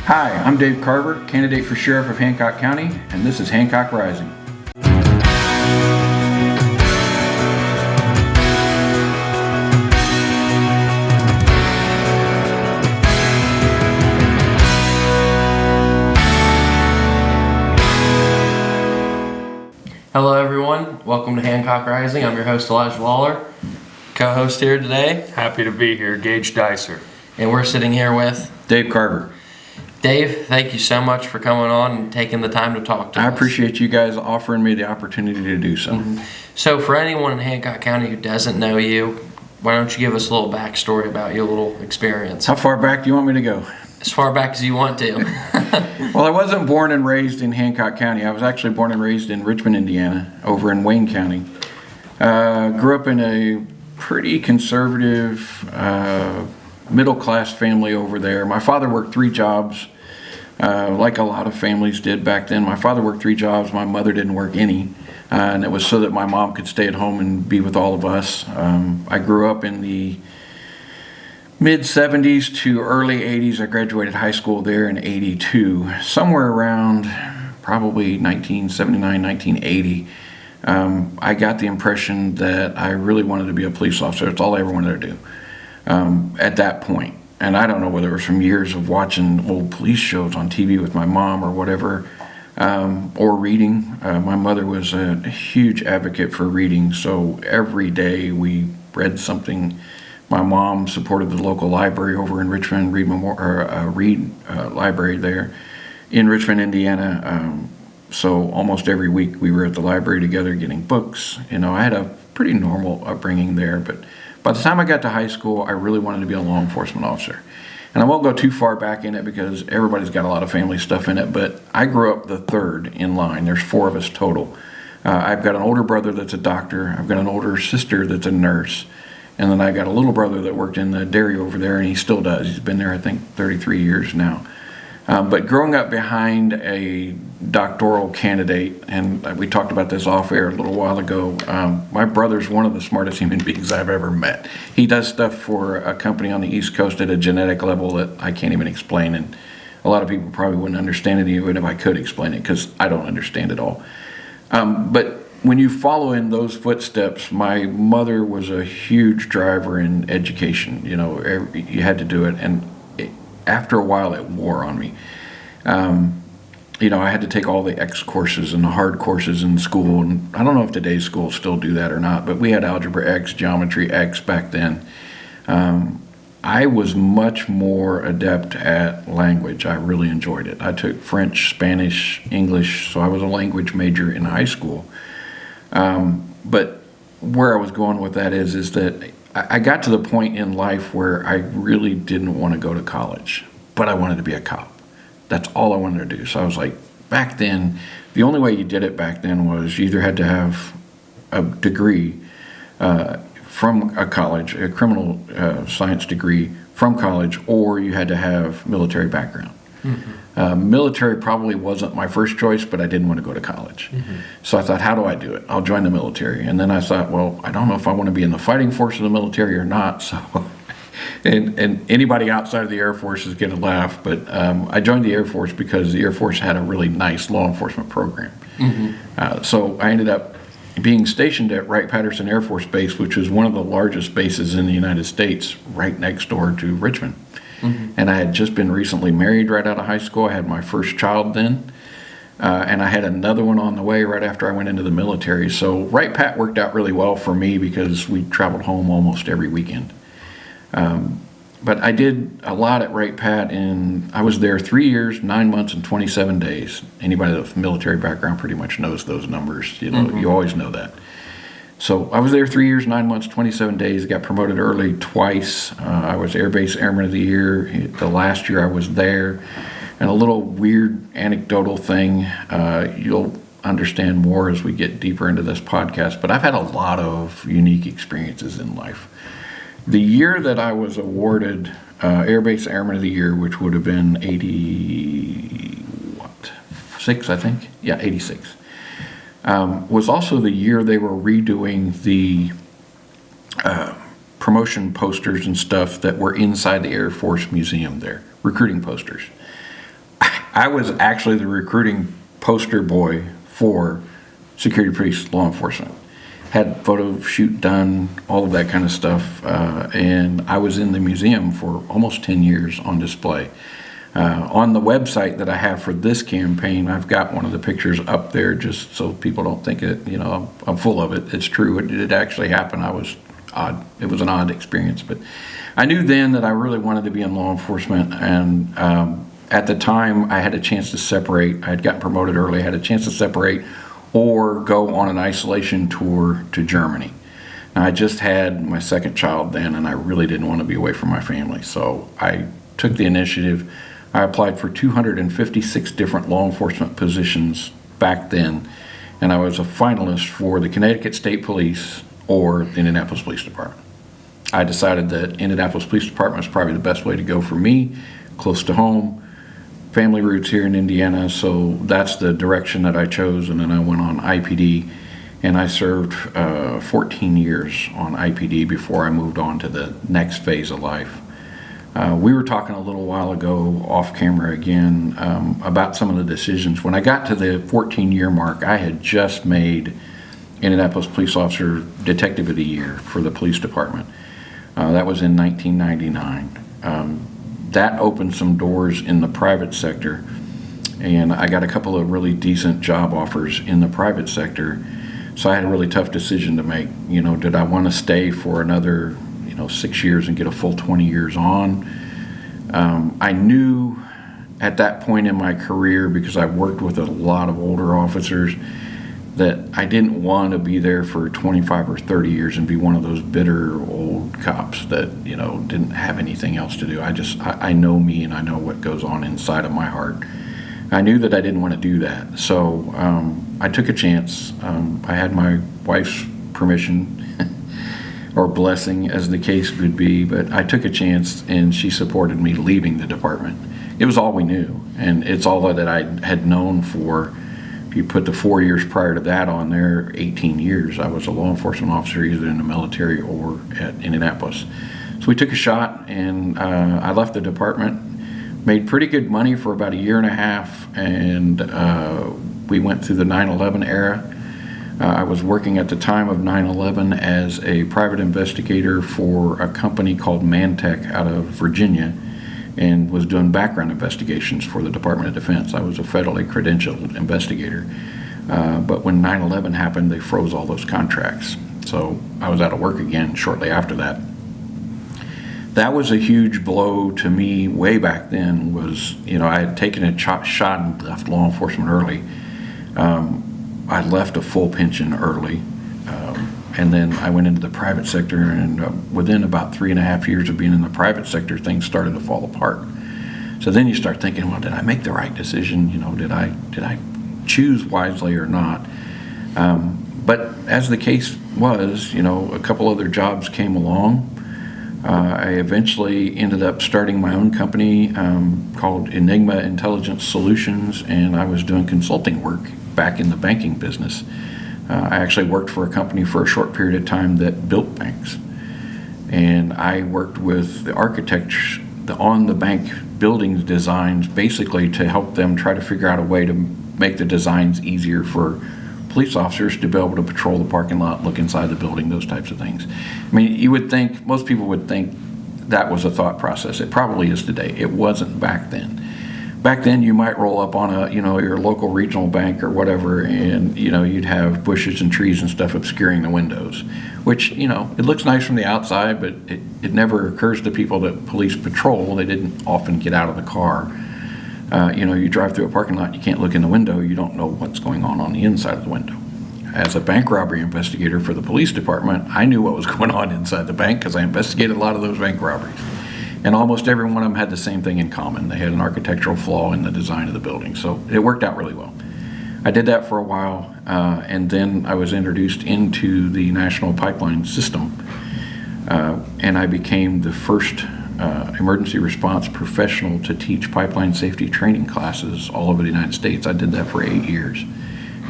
Hi, I'm Dave Carver, candidate for Sheriff of Hancock County, and this is Hancock Rising. Hello everyone, welcome to Hancock Rising. I'm your host Elijah Waller, co-host here today. Happy to be here, Gage Dicer. And we're sitting here with Dave Carver. Dave. Thank you so much for coming on and taking the time to talk to us. I appreciate you guys offering me the opportunity to do so. So for anyone in Hancock County who doesn't know you, why don't you give us a little backstory about your little experience? How far back do you want me to go? As far back as you want to. Well, I wasn't born and raised in Hancock County. I was actually born and raised in Richmond, Indiana, over in Wayne County. Grew up in a pretty conservative, middle-class family over there. My father worked 3 jobs, like a lot of families did back then. My father worked 3 jobs. My mother didn't work any, and it was so that my mom could stay at home and be with all of us. I grew up in the mid-'70s to early '80s. I graduated high school there in '82, somewhere around probably 1979, 1980. I got the impression that I really wanted to be a police officer. That's all I ever wanted to do at that point. And I don't know whether it was from years of watching old police shows on TV with my mom or whatever, or reading. My mother was a huge advocate for reading, so every day we read something. My mom supported the local library over in Richmond, Reed Library there in Richmond, Indiana. So almost every week we were at the library together getting books. You know, I had a pretty normal upbringing there, but by the time I got to high school, I really wanted to be a law enforcement officer. And I won't go too far back in it because everybody's got a lot of family stuff in it, but I grew up the third in line. There's 4 of us total. I've got an older brother that's a doctor. I've got an older sister that's a nurse. And then I got a little brother that worked in the dairy over there, and he still does. He's been there, I think, 33 years now. But growing up behind a doctoral candidate, and we talked about this off air a little while ago, my brother's one of the smartest human beings I've ever met. He does stuff for a company on the East Coast at a genetic level that I can't even explain, and a lot of people probably wouldn't understand it even if I could explain it, because I don't understand it all. But when you follow in those footsteps, my mother was a huge driver in education. You know, you had to do it, and after a while it wore on me. You know, I had to take all the X courses and the hard courses in school, and I don't know if today's schools still do that or not, but we had Algebra X, Geometry X back then. I was much more adept at language. I really enjoyed it. I took French, Spanish, English, so I was a language major in high school. But where I was going with that is that I got to the point in life where I really didn't want to go to college, but I wanted to be a cop. That's all I wanted to do. So I was like, back then, the only way you did it back then was you either had to have a degree from a college, a criminal science degree from college, or you had to have military background. Mm-hmm. Military probably wasn't my first choice, but I didn't want to go to college. Mm-hmm. So I thought, how do I do it? I'll join the military. And then I thought, well, I don't know if I want to be in the fighting force of the military or not. So, and anybody outside of the Air Force is going to laugh, but I joined the Air Force because the Air Force had a really nice law enforcement program. Mm-hmm. So I ended up being stationed at Wright-Patterson Air Force Base, which was one of the largest bases in the United States, right next door to Richmond. Mm-hmm. And I had just been recently married right out of high school. I had my first child then, and I had another one on the way right after I went into the military. So Wright-Pat worked out really well for me because we traveled home almost every weekend. But I did a lot at Wright-Pat, and I was there 3 years, 9 months, and 27 days. Anybody with a military background pretty much knows those numbers. You know, mm-hmm. You always know that. So I was there 3 years, 9 months, 27 days, got promoted early twice. I was Air Base Airman of the Year the last year I was there. And a little weird anecdotal thing, you'll understand more as we get deeper into this podcast, but I've had a lot of unique experiences in life. The year that I was awarded Air Base Airman of the Year, which would have been 86, I think? Yeah, 86. Was also the year they were redoing the promotion posters and stuff that were inside the Air Force Museum there, recruiting posters. I was actually the recruiting poster boy for security police law enforcement. Had photo shoot done, all of that kind of stuff, and I was in the museum for almost 10 years on display. On the website that I have for this campaign, I've got one of the pictures up there just so people don't think I'm full of it. It's true. It did actually happen. I was odd. It was an odd experience, but I knew then that I really wanted to be in law enforcement, and at the time I had a chance to separate. I had gotten promoted early. I had a chance to separate or go on an isolation tour to Germany. Now, I just had my second child then, and I really didn't want to be away from my family, so I took the initiative. I applied for 256 different law enforcement positions back then, and I was a finalist for the Connecticut State Police or the Indianapolis Police Department. I decided that Indianapolis Police Department was probably the best way to go for me, close to home, family roots here in Indiana, so that's the direction that I chose, and then I went on IPD, and I served 14 years on IPD before I moved on to the next phase of life. We were talking a little while ago off camera again about some of the decisions. When I got to the 14-year mark, I had just made Indianapolis Police Officer Detective of the Year for the police department. That was in 1999. That opened some doors in the private sector, and I got a couple of really decent job offers in the private sector. So I had a really tough decision to make. Did I want to stay for another 6 years and get a full 20 years on? I knew at that point in my career, because I worked with a lot of older officers, that I didn't want to be there for 25 or 30 years and be one of those bitter old cops that didn't have anything else to do. I know me, and I know what goes on inside of my heart. I knew that I didn't want to do that, so I took a chance. I had my wife's permission or blessing, as the case would be, but I took a chance, and she supported me leaving the department. It was all we knew, and it's all that I had known for. If you put the 4 years prior to that on there, 18 years, I was a law enforcement officer either in the military or at Indianapolis. So we took a shot, and I left the department, made pretty good money for about a year and a half, and we went through the 9/11 era. I was working at the time of 9/11 as a private investigator for a company called Mantech out of Virginia, and was doing background investigations for the Department of Defense. I was a federally credentialed investigator. But when 9/11 happened, they froze all those contracts. So I was out of work again shortly after that. That was a huge blow to me way back then. I had taken a shot and left law enforcement early. I left a full pension early. And then I went into the private sector, and within about 3.5 years of being in the private sector, things started to fall apart. So then you start thinking, well, did I make the right decision? Did I choose wisely or not? But as the case was, a couple other jobs came along. I eventually ended up starting my own company called Enigma Intelligence Solutions, and I was doing consulting work back in the banking business. I actually worked for a company for a short period of time that built banks. And I worked with the architects on the bank buildings designs, basically to help them try to figure out a way to make the designs easier for police officers to be able to patrol the parking lot, look inside the building, those types of things. I mean, most people would think that was a thought process. It probably is today. It wasn't back then. Back then, you might roll up on your local regional bank or whatever, and you'd have bushes and trees and stuff obscuring the windows, which it looks nice from the outside, but it never occurs to people that police patrol. They didn't often get out of the car. You drive through a parking lot, you can't look in the window, you don't know what's going on the inside of the window. As a bank robbery investigator for the police department, I knew what was going on inside the bank because I investigated a lot of those bank robberies. And almost every one of them had the same thing in common. They had an architectural flaw in the design of the building. So it worked out really well. I did that for a while, and then I was introduced into the National Pipeline System, and I became the first emergency response professional to teach pipeline safety training classes all over the United States. I did that for 8 years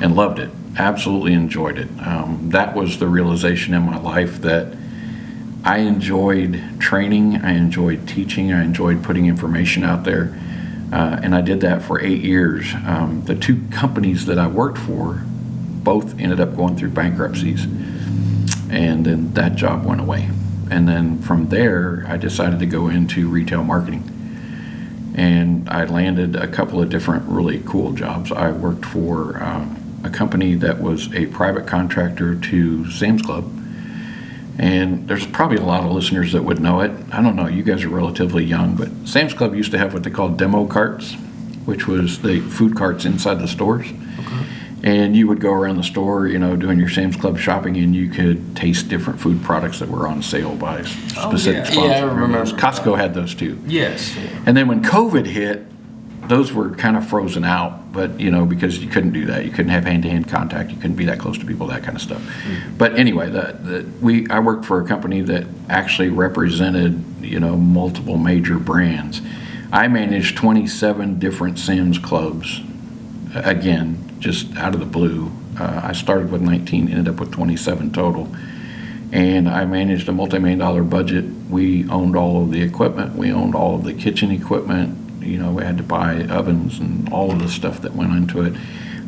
and loved it, absolutely enjoyed it. That was the realization in my life that I enjoyed training, I enjoyed teaching, I enjoyed putting information out there. And I did that for 8 years. The two companies that I worked for both ended up going through bankruptcies, and then that job went away. And then from there, I decided to go into retail marketing. And I landed a couple of different really cool jobs. I worked for a company that was a private contractor to Sam's Club. And there's probably a lot of listeners that would know it. I don't know, you guys are relatively young, but Sam's Club used to have what they called demo carts, which was the food carts inside the stores. Okay. And you would go around the store, doing your Sam's Club shopping, and you could taste different food products that were on sale by specific sponsors. Yeah, I remember. Costco had those too. Yes. And then when COVID hit, those were kind of frozen out, but because you couldn't do that, you couldn't have hand-to-hand contact, you couldn't be that close to people, that kind of stuff. But anyway, I worked for a company that actually represented multiple major brands. I managed 27 different Sam's Clubs. Again, just out of the blue. I started with 19, ended up with 27 total. And I managed a multi-million-dollar budget. We owned all of the equipment. We owned all of the kitchen equipment. We had to buy ovens and all of the stuff that went into it.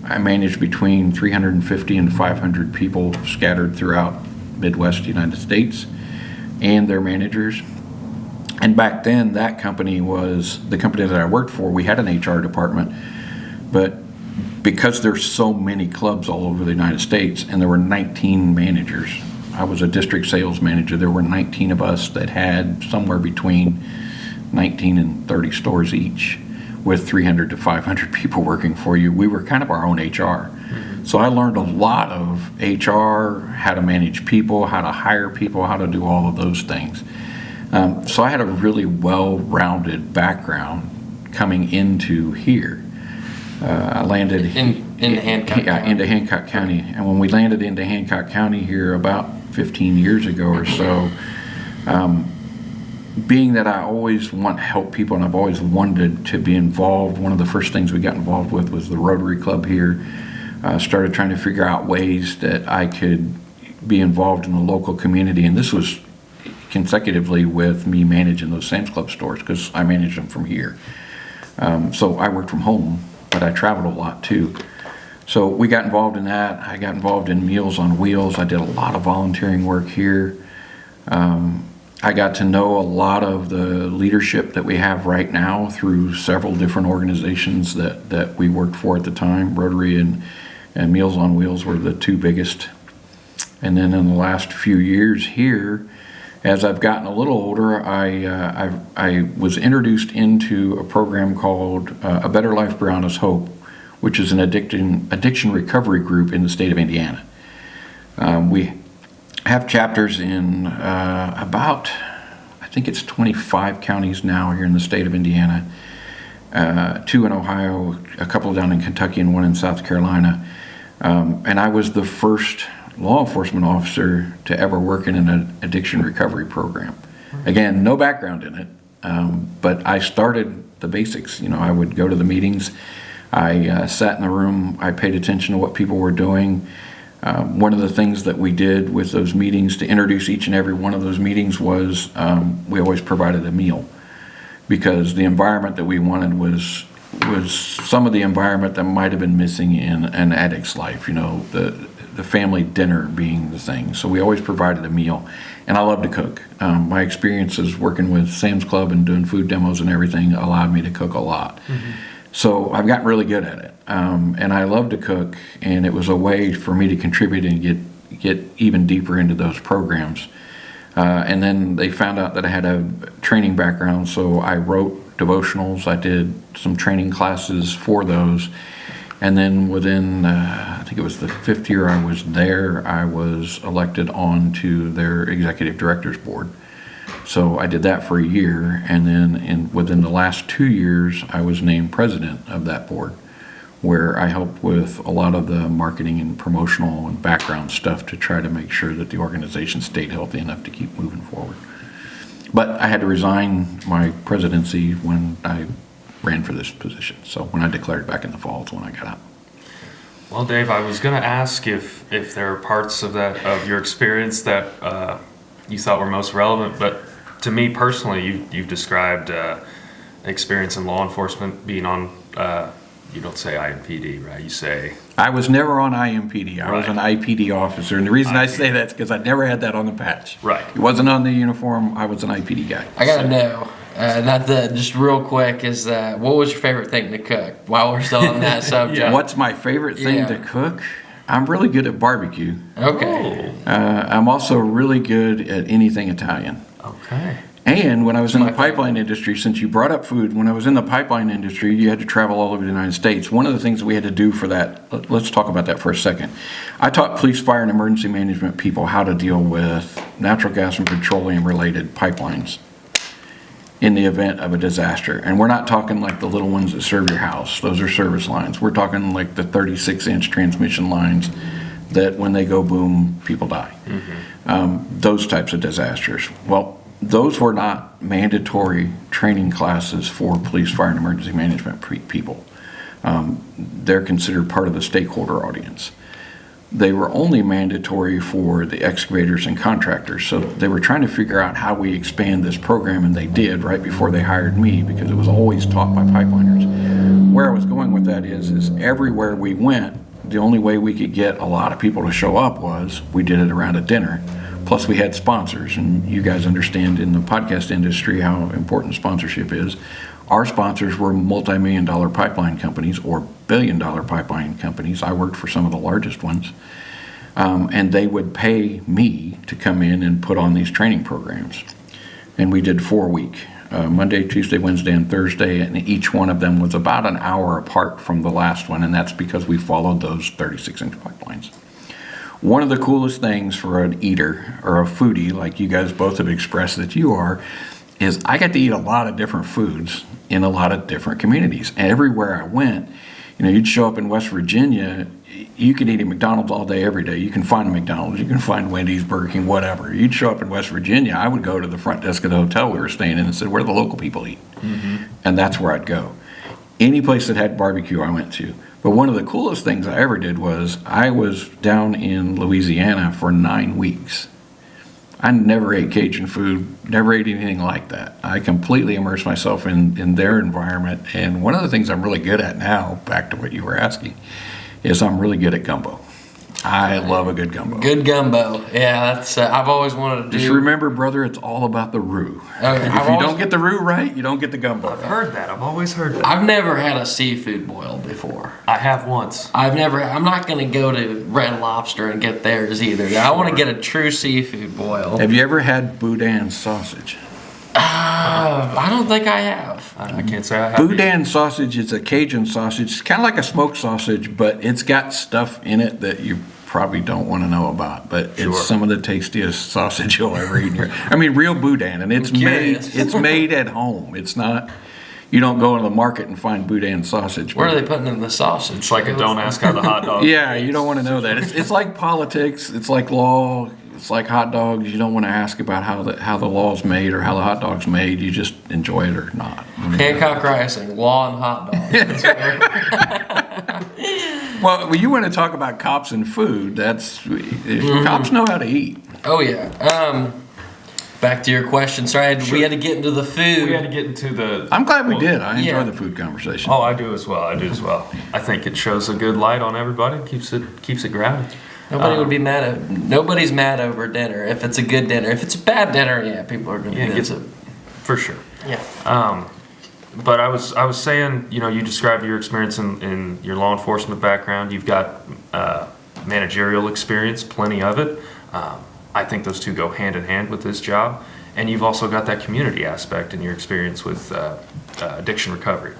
I managed between 350 and 500 people scattered throughout Midwest United States and their managers. And back then, that company was the company that I worked for. We had an HR department, but because there's so many clubs all over the United States, and there were 19 managers. I was a district sales manager. There were 19 of us that had somewhere between 19 and 30 stores each, with 300 to 500 people working for you. We were kind of our own HR. So I learned a lot of HR, how to manage people, how to hire people, how to do all of those things. So I had a really well-rounded background coming into here. I landed into Hancock County. Into Hancock County. And when we landed into Hancock County here about 15 years ago or so, being that I always want to help people and I've always wanted to be involved, one of the first things we got involved with was the Rotary Club here. Started trying to figure out ways that I could be involved in the local community, and this was consecutively with me managing those Sam's Club stores because I managed them from here. So I worked from home, but I traveled a lot too. So we got involved in that. I got involved in Meals on Wheels. I did a lot of volunteering work here. I got to know a lot of the leadership that we have right now through several different organizations that we worked for at the time. Rotary and Meals on Wheels were the two biggest. And then in the last few years here, as I've gotten a little older, I was introduced into a program called A Better Life Beyond Hope, which is an addiction recovery group in the state of Indiana. We have chapters in about, I think it's 25 counties now here in the state of Indiana, 2 in Ohio, a couple down in Kentucky, and 1 in South Carolina. And I was the first law enforcement officer to ever work in an addiction recovery program. Again, no background in it, but I started the basics. I would go to the meetings. I sat in the room. I paid attention to what people were doing. One of the things that we did with those meetings to introduce each and every one of those meetings was we always provided a meal, because the environment that we wanted was some of the environment that might have been missing in an addict's life, the family dinner being the thing. So we always provided a meal, and I love to cook. My experiences working with Sam's Club and doing food demos and everything allowed me to cook a lot. Mm-hmm. So I've gotten really good at it, and I love to cook, and it was a way for me to contribute and get even deeper into those programs. And then they found out that I had a training background, so I wrote devotionals. I did some training classes for those. And then within, I think it was the 5th year I was there, I was elected on to their executive director's board. So I did that for a year, and then within the last 2 years, I was named president of that board, where I helped with a lot of the marketing and promotional and background stuff to try to make sure that the organization stayed healthy enough to keep moving forward. But I had to resign my presidency when I ran for this position. So when I declared back in the fall is when I got out. Well, Dave, I was going to ask if there are parts of your experience that you thought were most relevant, but to me personally, you've described experience in law enforcement being on, you don't say IMPD, right? You say, I was never on IMPD. I was an IPD officer. And the reason I say that is because I never had that on the patch. Right. It wasn't on the uniform. I was an IPD guy. I gotta know, just real quick, is that what was your favorite thing to cook while we're still on that subject? What's my favorite thing to cook? I'm really good at barbecue. Okay. I'm also really good at anything Italian. okay. And when I was in the pipeline industry, since you brought up food, when I was in the pipeline industry, you had to travel all over the United States. One of the things we had to do for that, let's talk about that for a second. I taught police, fire, and emergency management people how to deal with natural gas and petroleum-related pipelines in the event of a disaster. And we're not talking like the little ones that serve your house. Those are service lines. We're talking like the 36-inch transmission lines that when they go boom, people die. Those types of disasters. Well, those were not mandatory training classes for police, fire, and emergency management people. They're considered part of the stakeholder audience. They were only mandatory for the excavators and contractors. So they were trying to figure out how we expand this program, and they did right before they hired me because it was always taught by pipeliners. Where I was going with that is everywhere we went, the only way we could get a lot of people to show up was we did it around a dinner. Plus we had sponsors, and you guys understand in the podcast industry how important sponsorship is. Our sponsors were multi-million-dollar pipeline companies or billion-dollar pipeline companies. I worked for some of the largest ones. And they would pay me to come in and put on these training programs. And we did 4 a week, Monday, Tuesday, Wednesday, and Thursday, and each one of them was about an hour apart from the last one, and that's because we followed those 36-inch pipelines. One of the coolest things for an eater or a foodie, like you guys both have expressed that you are, is I got to eat a lot of different foods in a lot of different communities. And everywhere I went, you'd show up in West Virginia, you could eat at McDonald's all day, every day. You can find a McDonald's, you can find Wendy's, Burger King, whatever. You'd show up in West Virginia, I would go to the front desk of the hotel we were staying in and said, where do the local people eat? And that's where I'd go. Any place that had barbecue, I went to. But one of the coolest things I ever did was I was down in Louisiana for 9 weeks. I never ate Cajun food, never ate anything like that. I completely immersed myself in their environment. And one of the things I'm really good at now, back to what you were asking, is I'm really good at gumbo. I love a good gumbo. Good gumbo. Yeah, that's I've always wanted to do. Just remember, brother, it's all about the roux. If you don't get the roux right, you don't get the gumbo. I've heard that. I've always heard that. I've never had a seafood boil before. I have once. I'm not going to go to Red Lobster and get theirs either. I want to get a true seafood boil. Have you ever had boudin sausage? I don't think I have. I can't say I have. Boudin sausage is a Cajun sausage. It's kind of like a smoked sausage, but it's got stuff in it that you probably don't want to know about. But it's some of the tastiest sausage you'll ever eat in your. I mean, real boudin, and it's made at home. It's not. You don't go to the market and find boudin sausage. Where are they putting in the sausage? It's like a don't ask how the hot dog. Yeah, you don't want to know that. It's like politics. It's like law. It's like hot dogs. You don't want to ask about how the law's made or how the hot dog's made. You just enjoy it or not. Hancock Rising, law and hot dogs. Well, you want to talk about cops and food. Cops know how to eat. Oh, yeah. Back to your question. Sorry, we had to get into the food. We had to get into the... I'm glad we did. I enjoy the food conversation. Oh, I do as well. I think it shows a good light on everybody. Keeps it grounded. Nobody's mad over dinner if it's a good dinner. If it's a bad dinner, yeah, people are going to get it. For sure. Yeah. But I was saying, you described your experience in your law enforcement background. You've got managerial experience, plenty of it. I think those two go hand in hand with this job. And you've also got that community aspect in your experience with addiction recovery.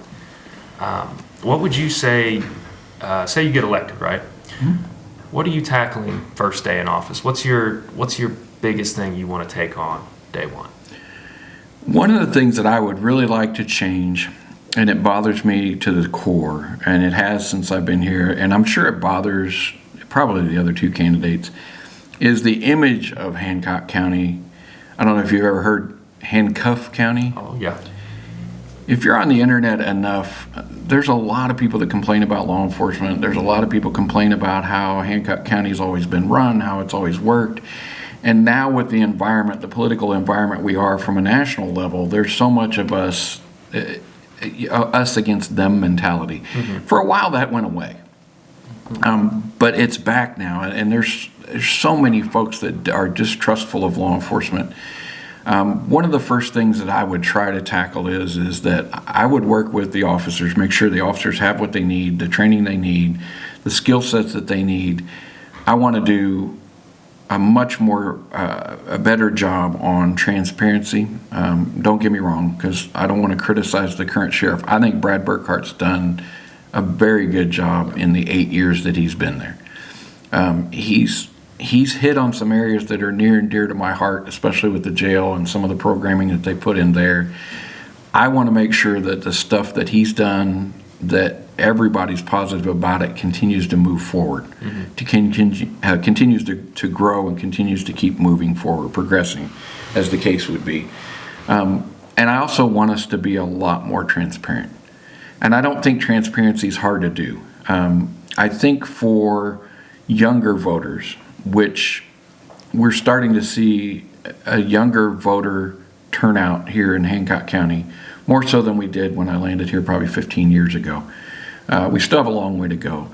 What would you say you get elected, right? Mm-hmm. What are you tackling first day in office? What's your biggest thing you want to take on day one? One of the things that I would really like to change, and it bothers me to the core, and it has since I've been here, and I'm sure it bothers probably the other two candidates, is the image of Hancock County. I don't know if you've ever heard Hancock County. Oh, yeah. If you're on the internet enough, there's a lot of people that complain about law enforcement. There's a lot of people complain about how Hancock County's always been run, how it's always worked. And now with the environment, the political environment we are from a national level, there's so much of us, us against them mentality. For a while, that went away. But it's back now, and there's so many folks that are distrustful of law enforcement. One of the first things that I would try to tackle is that I would work with the officers, make sure the officers have what they need, the training they need, the skill sets that they need. I want to do a much more, a better job on transparency. Don't get me wrong, because I don't want to criticize the current sheriff. I think Brad Burkhart's done a very good job in the 8 years that he's been there. He's hit on some areas that are near and dear to my heart, especially with the jail and some of the programming that they put in there. I want to make sure that the stuff that he's done, that everybody's positive about it, continues to move forward, continues to grow and continues to keep moving forward, progressing, as the case would be. And I also want us to be a lot more transparent. And I don't think transparency is hard to do. I think for younger voters, which we're starting to see a younger voter turnout here in Hancock County, more so than we did when I landed here probably 15 years ago. We still have a long way to go.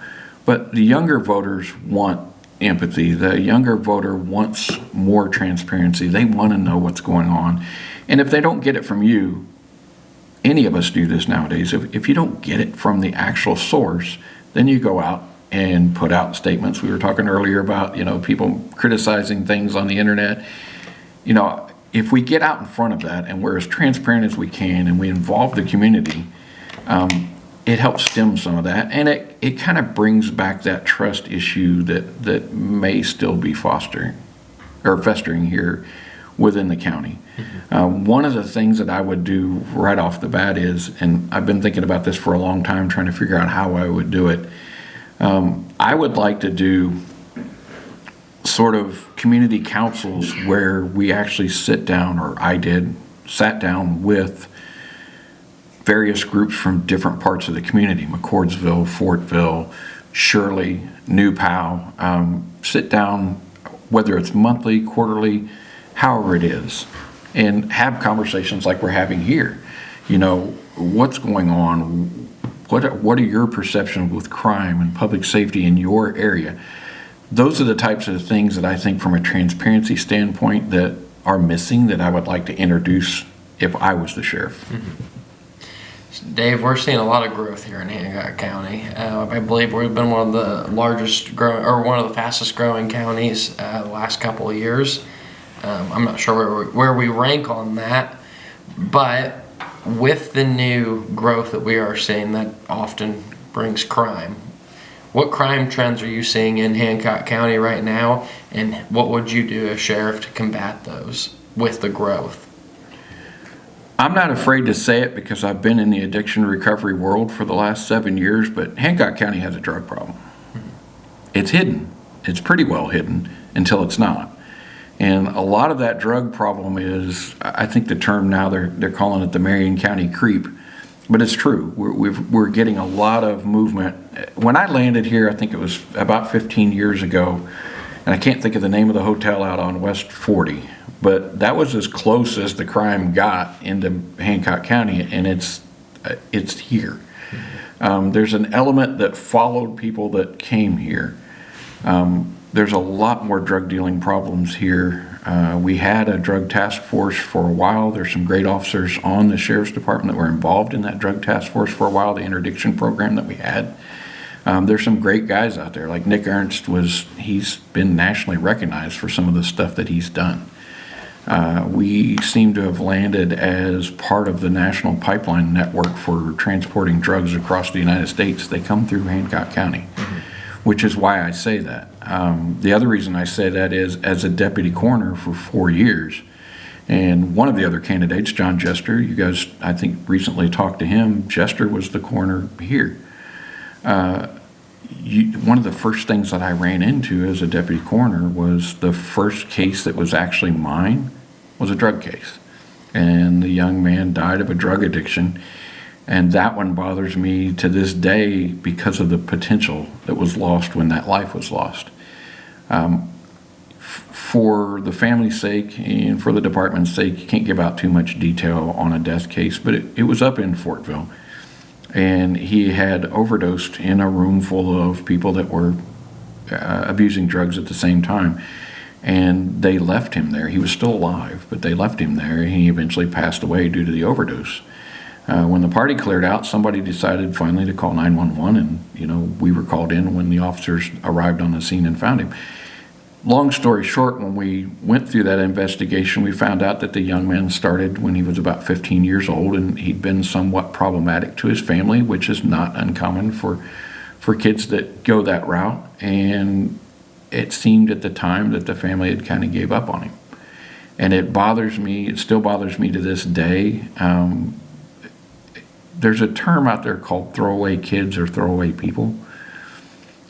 But the younger voters want empathy. The younger voter wants more transparency. They want to know what's going on. And if they don't get it from you, any of us do this nowadays. If you don't get it from the actual source, then you go out and put out statements. We were talking earlier about, people criticizing things on the internet. If we get out in front of that and we're as transparent as we can and we involve the community, it helps stem some of that. And it kind of brings back that trust issue that may still be festering here within the county. One of the things that I would do right off the bat is, and I've been thinking about this for a long time, trying to figure out how I would do it. I would like to do sort of community councils where we actually sit down, or sat down with various groups from different parts of the community, McCordsville, Fortville, Shirley, New Powell, sit down, whether it's monthly, quarterly, however it is, and have conversations like we're having here. What's going on? What are your perceptions with crime and public safety in your area? Those are the types of things that I think from a transparency standpoint that are missing, that I would like to introduce if I was the sheriff. Dave, we're seeing a lot of growth here in Hancock County. I believe we've been one of the one of the fastest growing counties the last couple of years. I'm not sure where we rank on that, but with the new growth that we are seeing, that often brings crime. What crime trends are you seeing in Hancock County right now, and what would you do as sheriff to combat those with the growth? I'm not afraid to say it because I've been in the addiction recovery world for the last 7 years, but Hancock County has a drug problem. It's hidden. It's pretty well hidden until it's not. And a lot of that drug problem is, I think the term now, they're calling it the Marion County creep, but it's true. We're getting a lot of movement. When I landed here, I think it was about 15 years ago, and I can't think of the name of the hotel out on West 40, but that was as close as the crime got into Hancock County, and it's here. There's an element that followed people that came here. There's a lot more drug dealing problems here. We had a drug task force for a while. There's some great officers on the sheriff's department that were involved in that drug task force for a while, the interdiction program that we had. There's some great guys out there, like Nick Ernst he's been nationally recognized for some of the stuff that he's done. We seem to have landed as part of the national pipeline network for transporting drugs across the United States. They come through Hancock County, which is why I say that. The other reason I say that is, as a deputy coroner for 4 years, and one of the other candidates, John Jester, you guys, I think, recently talked to him. Jester was the coroner here. One of the first things that I ran into as a deputy coroner was the first case that was actually mine was a drug case. And the young man died of a drug addiction. And that one bothers me to this day because of the potential that was lost when that life was lost. for the family's sake and for the department's sake, you can't give out too much detail on a death case, but it was up in Fortville. And he had overdosed in a room full of people that were abusing drugs at the same time. And they left him there. He was still alive, but they left him there, and he eventually passed away due to the overdose. When the party cleared out, somebody decided finally to call 911, and we were called in when the officers arrived on the scene and found him. Long story short, when we went through that investigation, we found out that the young man started when he was about 15 years old, and he'd been somewhat problematic to his family, which is not uncommon for kids that go that route. And it seemed at the time that the family had kind of gave up on him. And it bothers me, it still bothers me to this day. There's a term out there called throwaway kids or throwaway people.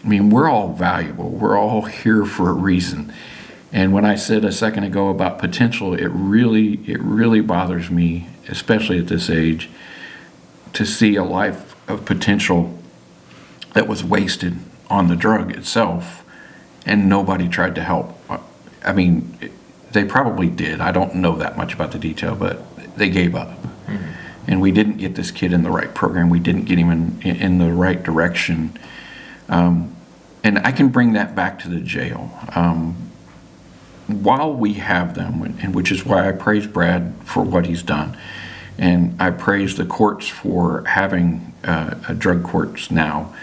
I mean, we're all valuable. We're all here for a reason. And when I said a second ago about potential, it really bothers me, especially at this age, to see a life of potential that was wasted on the drug itself, and nobody tried to help. I mean, they probably did. I don't know that much about the detail, but they gave up. Mm-hmm. And we didn't get this kid in the right program. We didn't get him in the right direction. And I can bring that back to the jail. While we have them, and which is why I praise Brad for what he's done, and I praise the courts for having drug courts now.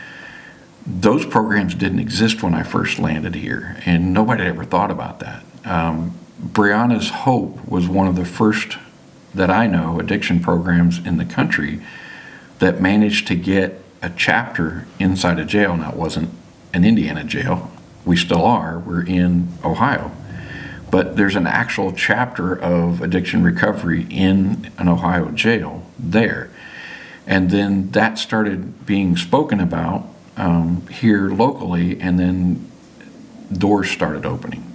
Those programs didn't exist when I first landed here, and nobody had ever thought about that. Brianna's Hope was one of the first that I know addiction programs in the country that managed to get a chapter inside a jail. Now, it wasn't an Indiana jail. We still are. We're in Ohio. But there's an actual chapter of addiction recovery in an Ohio jail there. And then that started being spoken about here locally, and then doors started opening.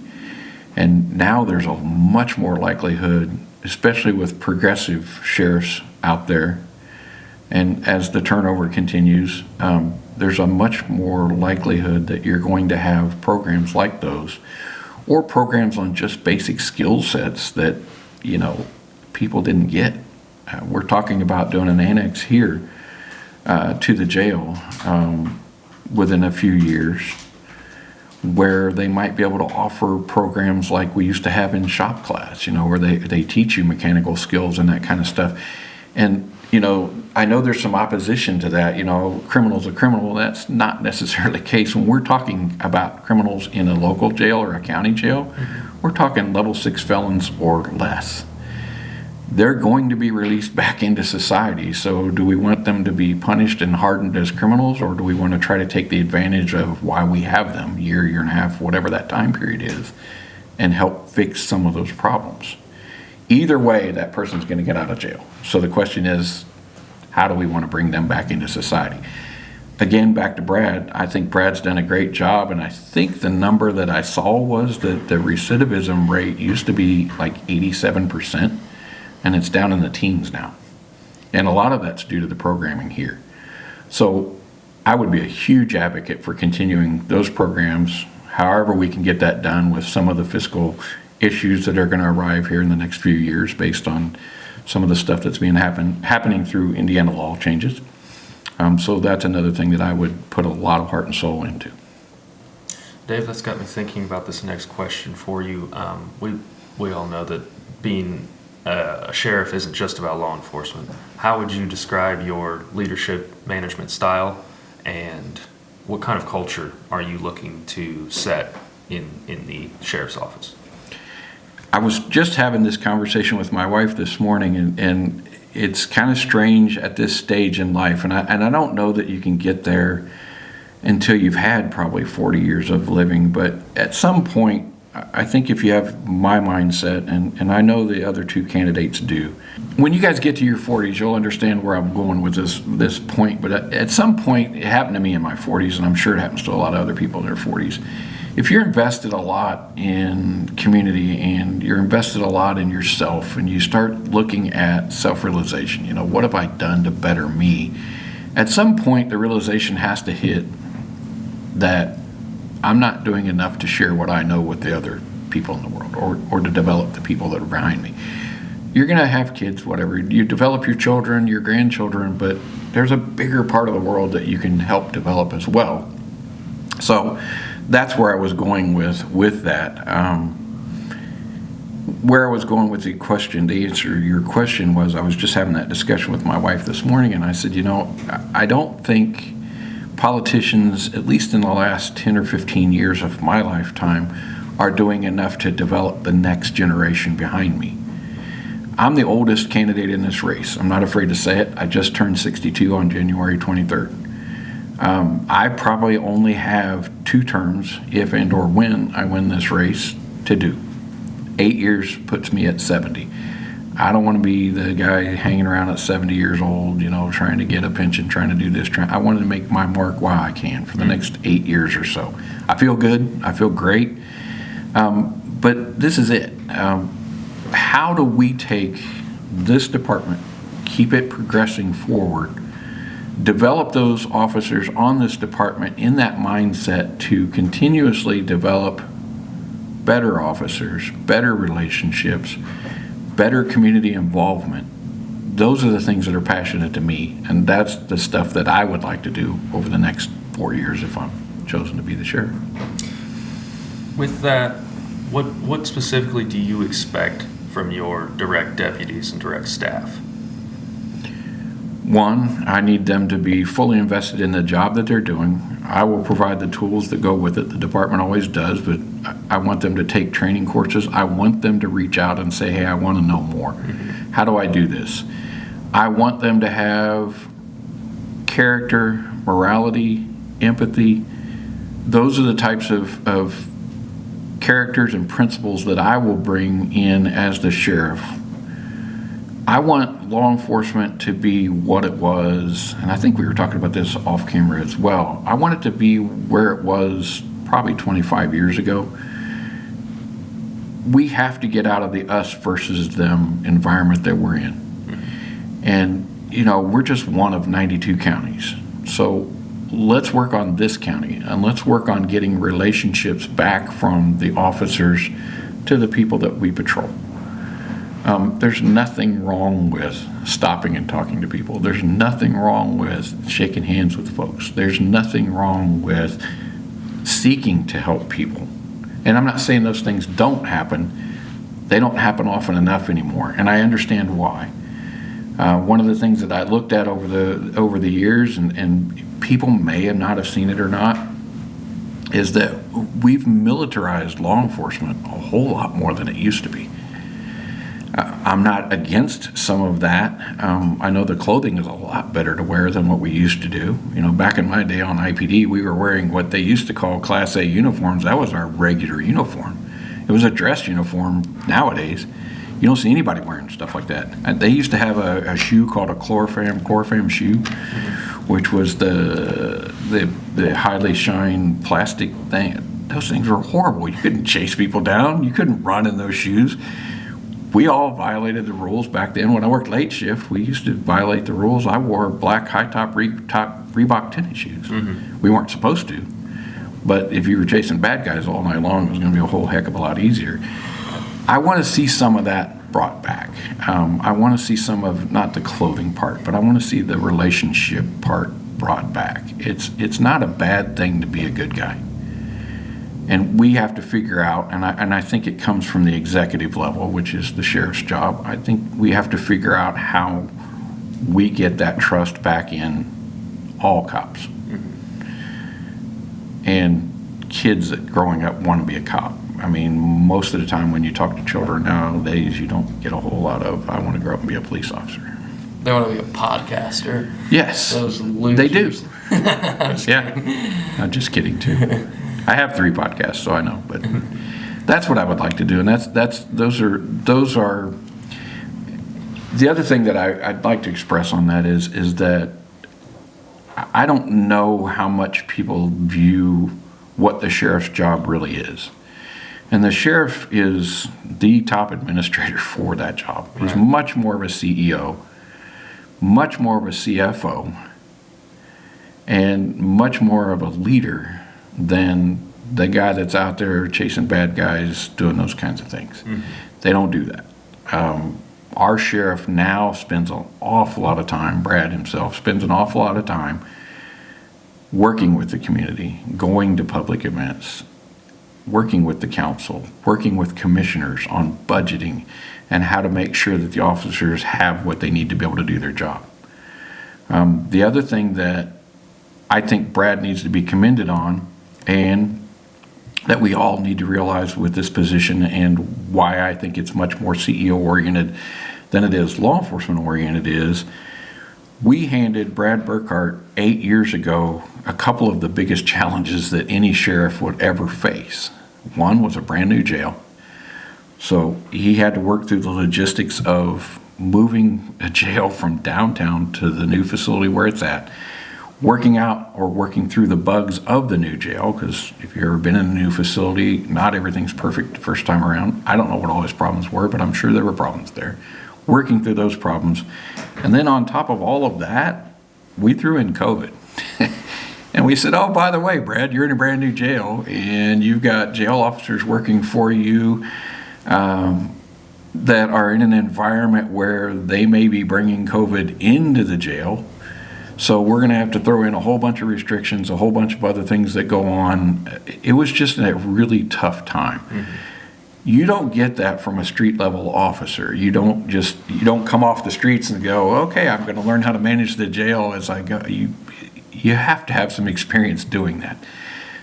And now there's a much more likelihood, especially with progressive sheriffs out there, and as the turnover continues, there's a much more likelihood that you're going to have programs like those, or programs on just basic skill sets that, people didn't get. We're talking about doing an annex here to the jail within a few years, where they might be able to offer programs like we used to have in shop class, where they teach you mechanical skills and that kind of stuff. And, I know there's some opposition to that, criminal's a criminal. That's not necessarily the case. When we're talking about criminals in a local jail or a county jail, mm-hmm. we're talking level 6 felons or less. They're going to be released back into society. So do we want them to be punished and hardened as criminals, or do we want to try to take the advantage of why we have them, year and a half, whatever that time period is, and help fix some of those problems? Either way, that person's going to get out of jail. So the question is, how do we want to bring them back into society? Again, back to Brad. I think Brad's done a great job, and I think the number that I saw was that the recidivism rate used to be like 87%. And it's down in the teens now. And a lot of that's due to the programming here. So I would be a huge advocate for continuing those programs, however we can get that done with some of the fiscal issues that are going to arrive here in the next few years based on some of the stuff that's being happening through Indiana law changes. So that's another thing that I would put a lot of heart and soul into. Dave, that's got me thinking about this next question for you. We all know that being a sheriff isn't just about law enforcement. How would you describe your leadership management style, and what kind of culture are you looking to set in the sheriff's office? I was just having this conversation with my wife this morning, and it's kind of strange at this stage in life, and I don't know that you can get there until you've had probably 40 years of living, but at some point, I think if you have my mindset, and I know the other two candidates do, when you guys get to your 40s, you'll understand where I'm going with this point. But at some point, it happened to me in my 40s, and I'm sure it happens to a lot of other people in their 40s. If you're invested a lot in community and you're invested a lot in yourself, and you start looking at self-realization, what have I done to better me? At some point, the realization has to hit that I'm not doing enough to share what I know with the other people in the world, or to develop the people that are behind me. You're going to have kids, whatever. You develop your children, your grandchildren, but there's a bigger part of the world that you can help develop as well. So that's where I was going with that. Where I was going with the question, to answer your question, was I was just having that discussion with my wife this morning, and I said, I don't think politicians, at least in the last 10 or 15 years of my lifetime, are doing enough to develop the next generation behind me. I'm the oldest candidate in this race. I'm not afraid to say it. I just turned 62 on January 23rd. I probably only have 2 terms, if and or when I win this race, to do. 8 years puts me at 70. I don't want to be the guy hanging around at 70 years old, trying to get a pension, trying to do this. I wanted to make my mark while I can for the next 8 years or so. I feel good. I feel great. But this is it. How do we take this department, keep it progressing forward, develop those officers on this department in that mindset to continuously develop better officers, better relationships, better community involvement? Those are the things that are passionate to me, and that's the stuff that I would like to do over the next 4 years if I'm chosen to be the sheriff. With that, what specifically do you expect from your direct deputies and direct staff? One, I need them to be fully invested in the job that they're doing. I will provide the tools that go with it. The department always does, but I want them to take training courses. I want them to reach out and say, hey, I want to know more. Mm-hmm. How do I do this? I want them to have character, morality, empathy. Those are the types of characters and principles that I will bring in as the sheriff. I want law enforcement to be what it was, and I think we were talking about this off camera as well. I want it to be where it was probably 25 years ago. We have to get out of the us versus them environment that we're in. And, we're just one of 92 counties. So let's work on this county, and let's work on getting relationships back from the officers to the people that we patrol. There's nothing wrong with stopping and talking to people. There's nothing wrong with shaking hands with folks. There's nothing wrong with seeking to help people. And I'm not saying those things don't happen. They don't happen often enough anymore, and I understand why. One of the things that I looked at over the years, and people may have not have seen it or not, is that we've militarized law enforcement a whole lot more than it used to be. I'm not against some of that. I know the clothing is a lot better to wear than what we used to do. Back in my day on IPD, we were wearing what they used to call Class A uniforms. That was our regular uniform. It was a dress uniform. Nowadays, you don't see anybody wearing stuff like that. They used to have a shoe called a chlorofam shoe, which was the highly shined plastic thing. Those things were horrible. You couldn't chase people down. You couldn't run in those shoes. We all violated the rules back then. When I worked late shift, we used to violate the rules. I wore black high-top Reebok tennis shoes. Mm-hmm. We weren't supposed to. But if you were chasing bad guys all night long, it was going to be a whole heck of a lot easier. I want to see some of that brought back. I want to see some of, not the clothing part, but I want to see the relationship part brought back. It's not a bad thing to be a good guy. And we have to figure out, and I think it comes from the executive level, which is the sheriff's job. I think we have to figure out how we get that trust back in all cops. Mm-hmm. And kids that growing up want to be a cop. I mean, most of the time when you talk to children nowadays, you don't get a whole lot of, I want to grow up and be a police officer. They want to be a podcaster. Yes. Those losers. They do. Yeah. I'm just kidding, too. I have 3 podcasts, so I know, but that's what I would like to do, and those are the other thing that I'd like to express on that is that I don't know how much people view what the sheriff's job really is, and the sheriff is the top administrator for that job. He's much more of a CEO, much more of a CFO, and much more of a leader than the guy that's out there chasing bad guys doing those kinds of things. They don't do that. Our sheriff now spends an awful lot of time, Brad himself spends an awful lot of time working with the community, going to public events, working with the council, working with commissioners on budgeting and how to make sure that the officers have what they need to be able to do their job. The other thing that I think Brad needs to be commended on, and that we all need to realize with this position, and why I think it's much more CEO oriented than it is law enforcement oriented, is we handed Brad Burkhart 8 years ago a couple of the biggest challenges that any sheriff would ever face. One was a brand new jail. So he had to work through the logistics of moving a jail from downtown to the new facility where it's at, working through the bugs of the new jail, because if you've ever been in a new facility, not everything's perfect the first time around. I don't know what all his problems were, but I'm sure there were problems there. Working through those problems. And then on top of all of that, we threw in COVID. And we said, oh, by the way, Brad, you're in a brand new jail, and you've got jail officers working for you that are in an environment where they may be bringing COVID into the jail. So we're going to have to throw in a whole bunch of restrictions, a whole bunch of other things that go on. It was just a really tough time. You don't get that from a street level officer. You don't come off the streets and go, okay, I'm going to learn how to manage the jail as I go. You have to have some experience doing that.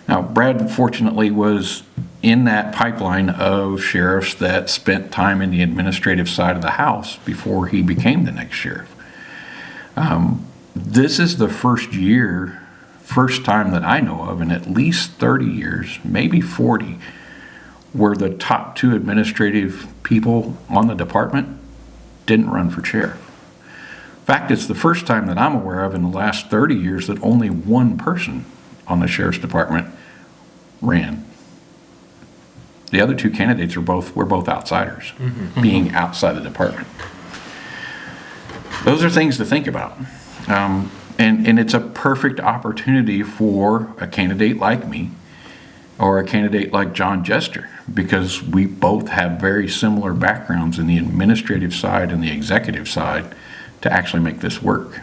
Now, Brad fortunately was in that pipeline of sheriffs that spent time in the administrative side of the house before he became the next sheriff. This is the first time that I know of in at least 30 years, maybe 40, where the top two administrative people on the department didn't run for sheriff. In fact, it's the first time that I'm aware of in the last 30 years that only one person on the sheriff's department ran. The other two candidates were both outsiders, being outside the department. Those are things to think about. And it's a perfect opportunity for a candidate like me or a candidate like John Jester, because we both have very similar backgrounds in the administrative side and the executive side to actually make this work.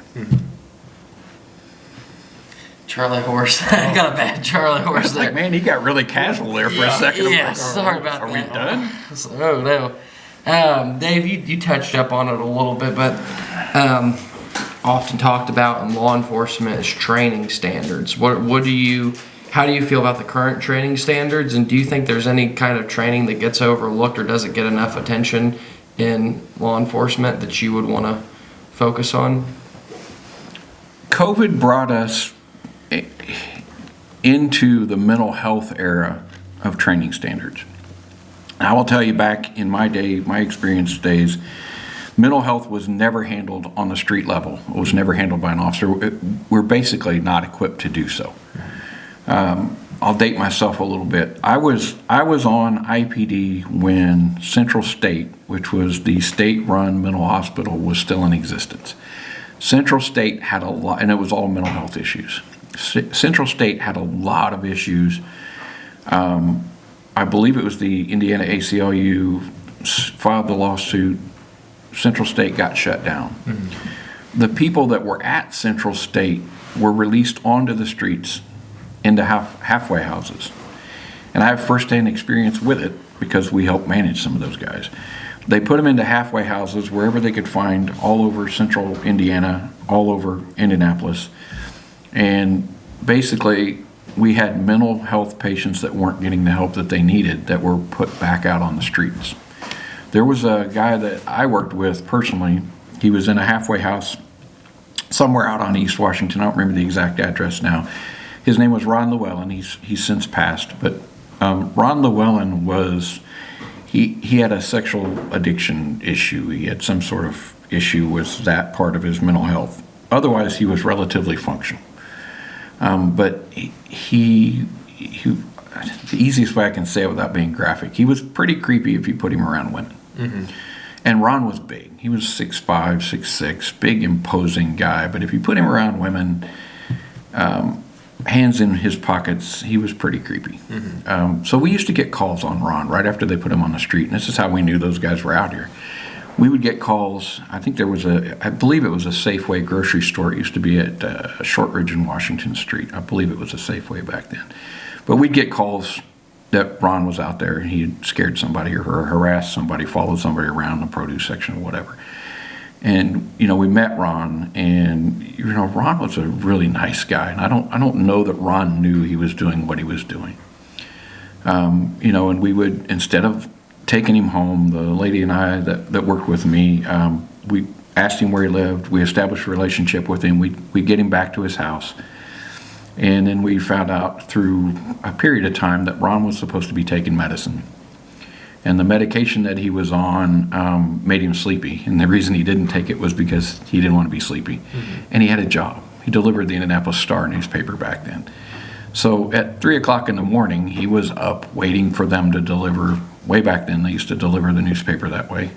Charlie horse. I got a bad Charlie horse there. Like, man, he got really casual there for a second. Yeah, like, sorry about are that. We done? Oh, no. Dave, you touched up on it a little bit, but often talked about in law enforcement is training standards. How do you feel about the current training standards, and do you think there's any kind of training that gets overlooked or doesn't get enough attention in law enforcement that you would want to focus on? COVID brought us into the mental health era of training standards. I will tell you, back in my experience days, mental health was never handled on the street level. It was never handled by an officer. We're basically not equipped to do so. I'll date myself a little bit. I was on IPD when Central State, which was the state-run mental hospital, was still in existence. Central State had a lot, and it was all mental health issues. Central State had a lot of issues. I believe it was the Indiana ACLU filed the lawsuit. Central State got shut down. The people that were at Central State were released onto the streets into halfway houses. And I have firsthand experience with it because we helped manage some of those guys. They put them into halfway houses wherever they could find, all over central Indiana, all over Indianapolis. And basically, we had mental health patients that weren't getting the help that they needed that were put back out on the streets. There was a guy that I worked with personally. He was in a halfway house somewhere out on East Washington. I don't remember the exact address now. His name was Ron Llewellyn. He's since passed. But Ron Llewellyn he had a sexual addiction issue. He had some sort of issue with that part of his mental health. Otherwise, he was relatively functional. But the easiest way I can say it without being graphic, he was pretty creepy if you put him around women. And Ron was big. He was 6'5", 6'6", big, imposing guy. But if you put him around women, hands in his pockets, he was pretty creepy. So we used to get calls on Ron right after they put him on the street, and this is how we knew those guys were out here. We would get calls. I believe it was a Safeway grocery store. It used to be at Shortridge and Washington Street. I believe it was a Safeway back then. But we'd get calls that Ron was out there and he had scared somebody or harassed somebody, followed somebody around the produce section or whatever. And, we met Ron, and, Ron was a really nice guy. And I don't know that Ron knew he was doing what he was doing. And we would, instead of taking him home, the lady and I that worked with me, we asked him where he lived. We established a relationship with him. We'd get him back to his house. And then we found out through a period of time that Ron was supposed to be taking medicine. And the medication that he was on made him sleepy. And the reason he didn't take it was because he didn't want to be sleepy. And he had a job. He delivered the Indianapolis Star newspaper back then. So at 3 o'clock in the morning, he was up waiting for them to deliver. Way back then, they used to deliver the newspaper that way.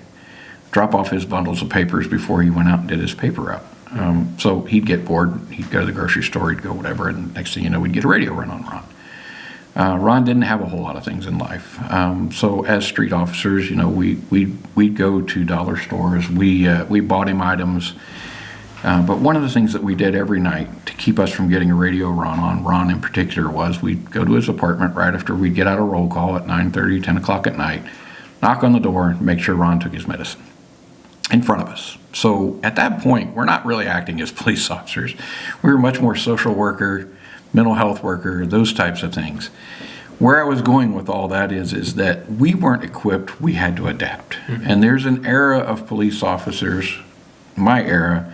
Drop off his bundles of papers before he went out and did his paper route. So he'd get bored. He'd go to the grocery store. He'd go whatever. And next thing you know, we'd get a radio run on Ron. Ron didn't have a whole lot of things in life. So as street officers, we'd go to dollar stores. We bought him items. But one of the things that we did every night to keep us from getting a radio run on Ron in particular was we'd go to his apartment right after we'd get out of roll call at 9:30, 10 o'clock at night, knock on the door, make sure Ron took his medicine in front of us. So at that point, we're not really acting as police officers. We were much more social worker, mental health worker, those types of things. Where I was going with all that is that we weren't equipped, we had to adapt. And there's an era of police officers, my era,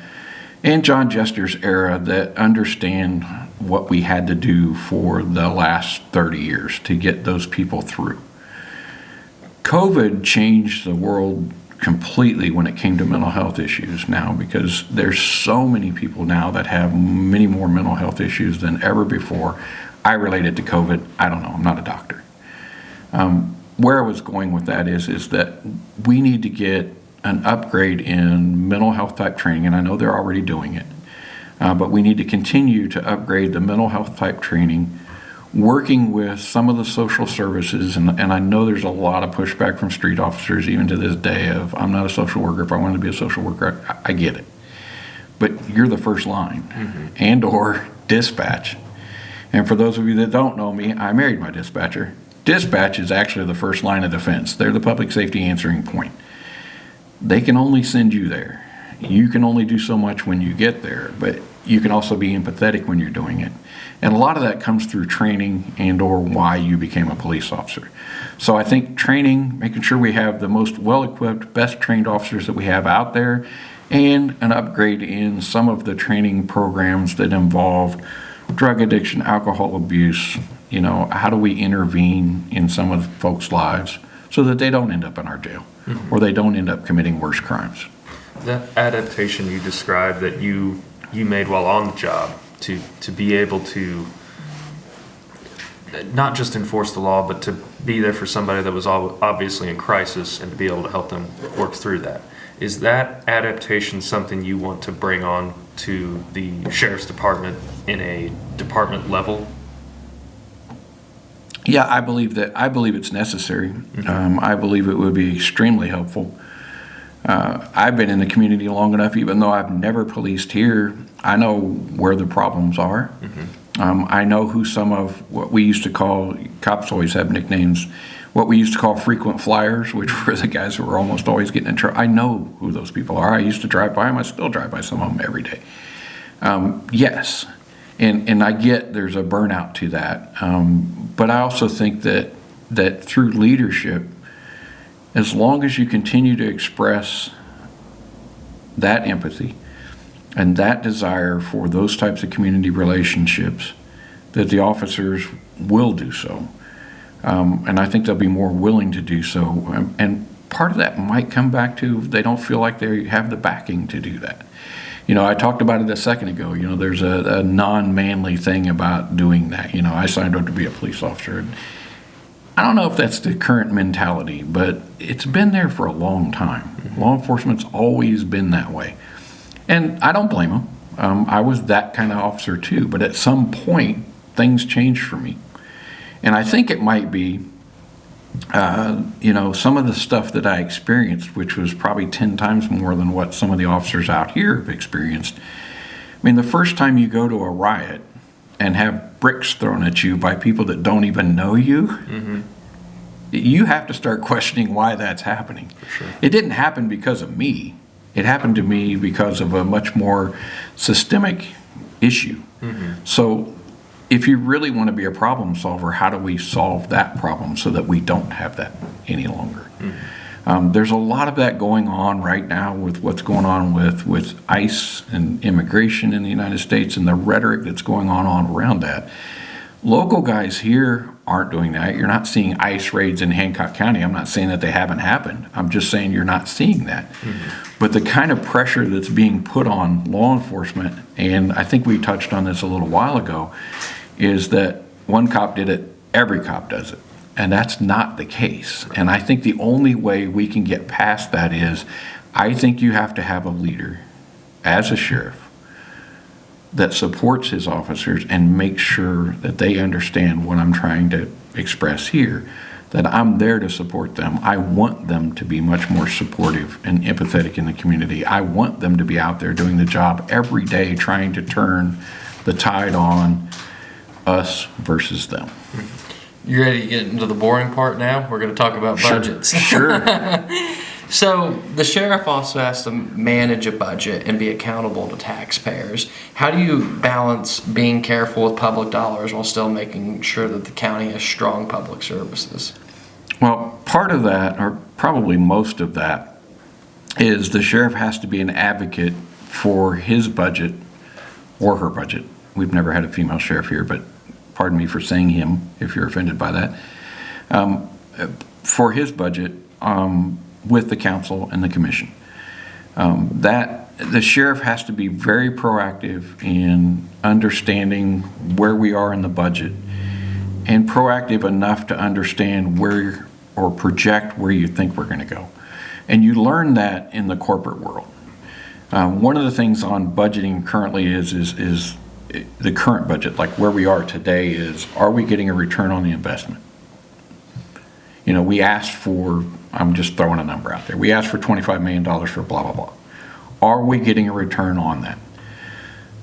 and John Jester's era, that understand what we had to do for the last 30 years to get those people through. COVID changed the world completely when it came to mental health issues now, because there's so many people now that have many more mental health issues than ever before. I relate it to COVID. I don't know. I'm not a doctor. Where I was going with that is that we need to get an upgrade in mental health type training, and I know they're already doing it, but we need to continue to upgrade the mental health type training, working with some of the social services, and I know there's a lot of pushback from street officers even to this day of, I'm not a social worker. If I wanted to be a social worker, I get it. But you're the first line, and or dispatch. And for those of you that don't know me, I married my dispatcher. Dispatch is actually the first line of defense. They're the public safety answering point. They can only send you there. You can only do so much when you get there, but you can also be empathetic when you're doing it. And a lot of that comes through training and or why you became a police officer. So I think training, making sure we have the most well-equipped, best trained officers that we have out there, and an upgrade in some of the training programs that involve drug addiction, alcohol abuse. How do we intervene in some of the folks' lives so that they don't end up in our jail or they don't end up committing worse crimes. That adaptation you described that you made while on the job to be able to not just enforce the law, but to be there for somebody that was obviously in crisis and to be able to help them work through that. Is that adaptation something you want to bring on to the sheriff's department in a department level? Yeah, I believe it's necessary. I believe it would be extremely helpful. I've been in the community long enough, even though I've never policed here, I know where the problems are. I know who some of what we used to call, cops always have nicknames, what we used to call frequent flyers, which were the guys who were almost always getting in trouble. I know who those people are. I used to drive by them. I still drive by some of them every day. Yes, and I get there's a burnout to that. But I also think that through leadership, as long as you continue to express that empathy and that desire for those types of community relationships, that the officers will do so. And I think they'll be more willing to do so. And part of that might come back to they don't feel like they have the backing to do that. I talked about it a second ago. There's a non-manly thing about doing that. I signed up to be a police officer. I don't know if that's the current mentality, but it's been there for a long time. Law enforcement's always been that way. And I don't blame them. I was that kind of officer too. But at some point, things changed for me. And I think it might be, some of the stuff that I experienced, which was probably 10 times more than what some of the officers out here have experienced. I mean, the first time you go to a riot and have bricks thrown at you by people that don't even know you, you have to start questioning why that's happening. For sure. It didn't happen because of me. It happened to me because of a much more systemic issue. So if you really want to be a problem solver, how do we solve that problem so that we don't have that any longer? There's a lot of that going on right now with what's going on with ICE and immigration in the United States and the rhetoric that's going on around that. Local guys here aren't doing that. You're not seeing ICE raids in Hancock County. I'm not saying that they haven't happened. I'm just saying you're not seeing that. But the kind of pressure that's being put on law enforcement, and I think we touched on this a little while ago, is that one cop did it, every cop does it. And that's not the case. And I think the only way we can get past that is, I think you have to have a leader as a sheriff that supports his officers and makes sure that they understand what I'm trying to express here, that I'm there to support them. I want them to be much more supportive and empathetic in the community. I want them to be out there doing the job every day, trying to turn the tide on us versus them. You ready to get into the boring part now? We're going to talk about budgets. Sure. So the sheriff also has to manage a budget and be accountable to taxpayers. How do you balance being careful with public dollars while still making sure that the county has strong public services? Well, part of that, or probably most of that, is the sheriff has to be an advocate for his budget or her budget. We've never had a female sheriff here, but pardon me for saying him if you're offended by that. For his budget, with the council and the commission. That the sheriff has to be very proactive in understanding where we are in the budget and proactive enough to understand where or project where you think we're going to go. And you learn that in the corporate world. One of the things on budgeting currently is the current budget, like where we are today, is, are we getting a return on the investment? We asked for, I'm just throwing a number out there, we asked for $25 million for blah, blah, blah. Are we getting a return on that?